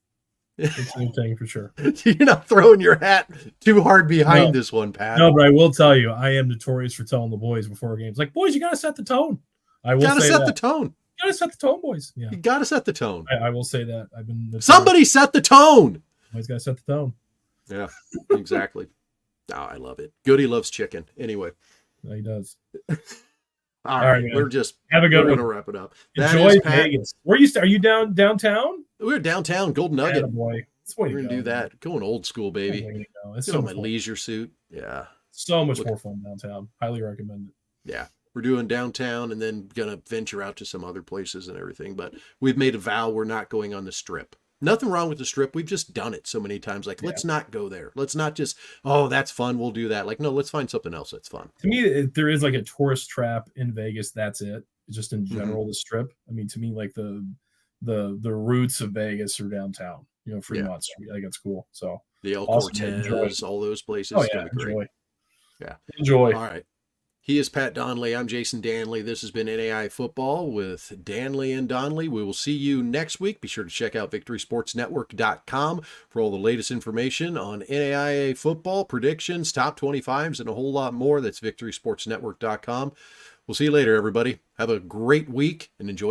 It's entertaining for sure. You're not throwing your hat too hard behind this one, Pat. No, but I will tell you, I am notorious for telling the boys before games, like, boys, you got to set the tone. I will gotta say set that. the tone. You got to set the tone, boys. Yeah, You gotta set the tone. I will say that. I've been Somebody set the tone. Boys got to set the tone. Yeah, exactly. Oh, I love it. Goody loves chicken. Anyway. Yeah, he does. All right, we're just have a good one. We're gonna wrap it up. Enjoy Vegas. Where are you downtown? We're downtown, Golden Nugget. Boy, we're gonna do that. Going old school, baby. It's so my leisure suit. Yeah, so much more fun downtown. Highly recommend it. Yeah, we're doing downtown, and then gonna venture out to some other places and everything. But we've made a vow we're not going on the Strip. Nothing wrong with the Strip. We've just done it so many times. Like, let's not go there. Let's not just, oh, that's fun, we'll do that. Like, no, let's find something else that's fun. To me, there is like a tourist trap in Vegas. That's it. Just in general, the Strip. I mean, to me, like the roots of Vegas are downtown. Fremont Street. I think it's cool. So the El Cortez, all those places. Oh yeah, enjoy. Yeah, enjoy. All right. He is Pat Donley. I'm Jason Dannelly. This has been NAIA Football with Dannelly and Donley. We will see you next week. Be sure to check out victorysportsnetwork.com for all the latest information on NAIA football, predictions, top 25s, and a whole lot more. That's victorysportsnetwork.com. We'll see you later, everybody. Have a great week and enjoy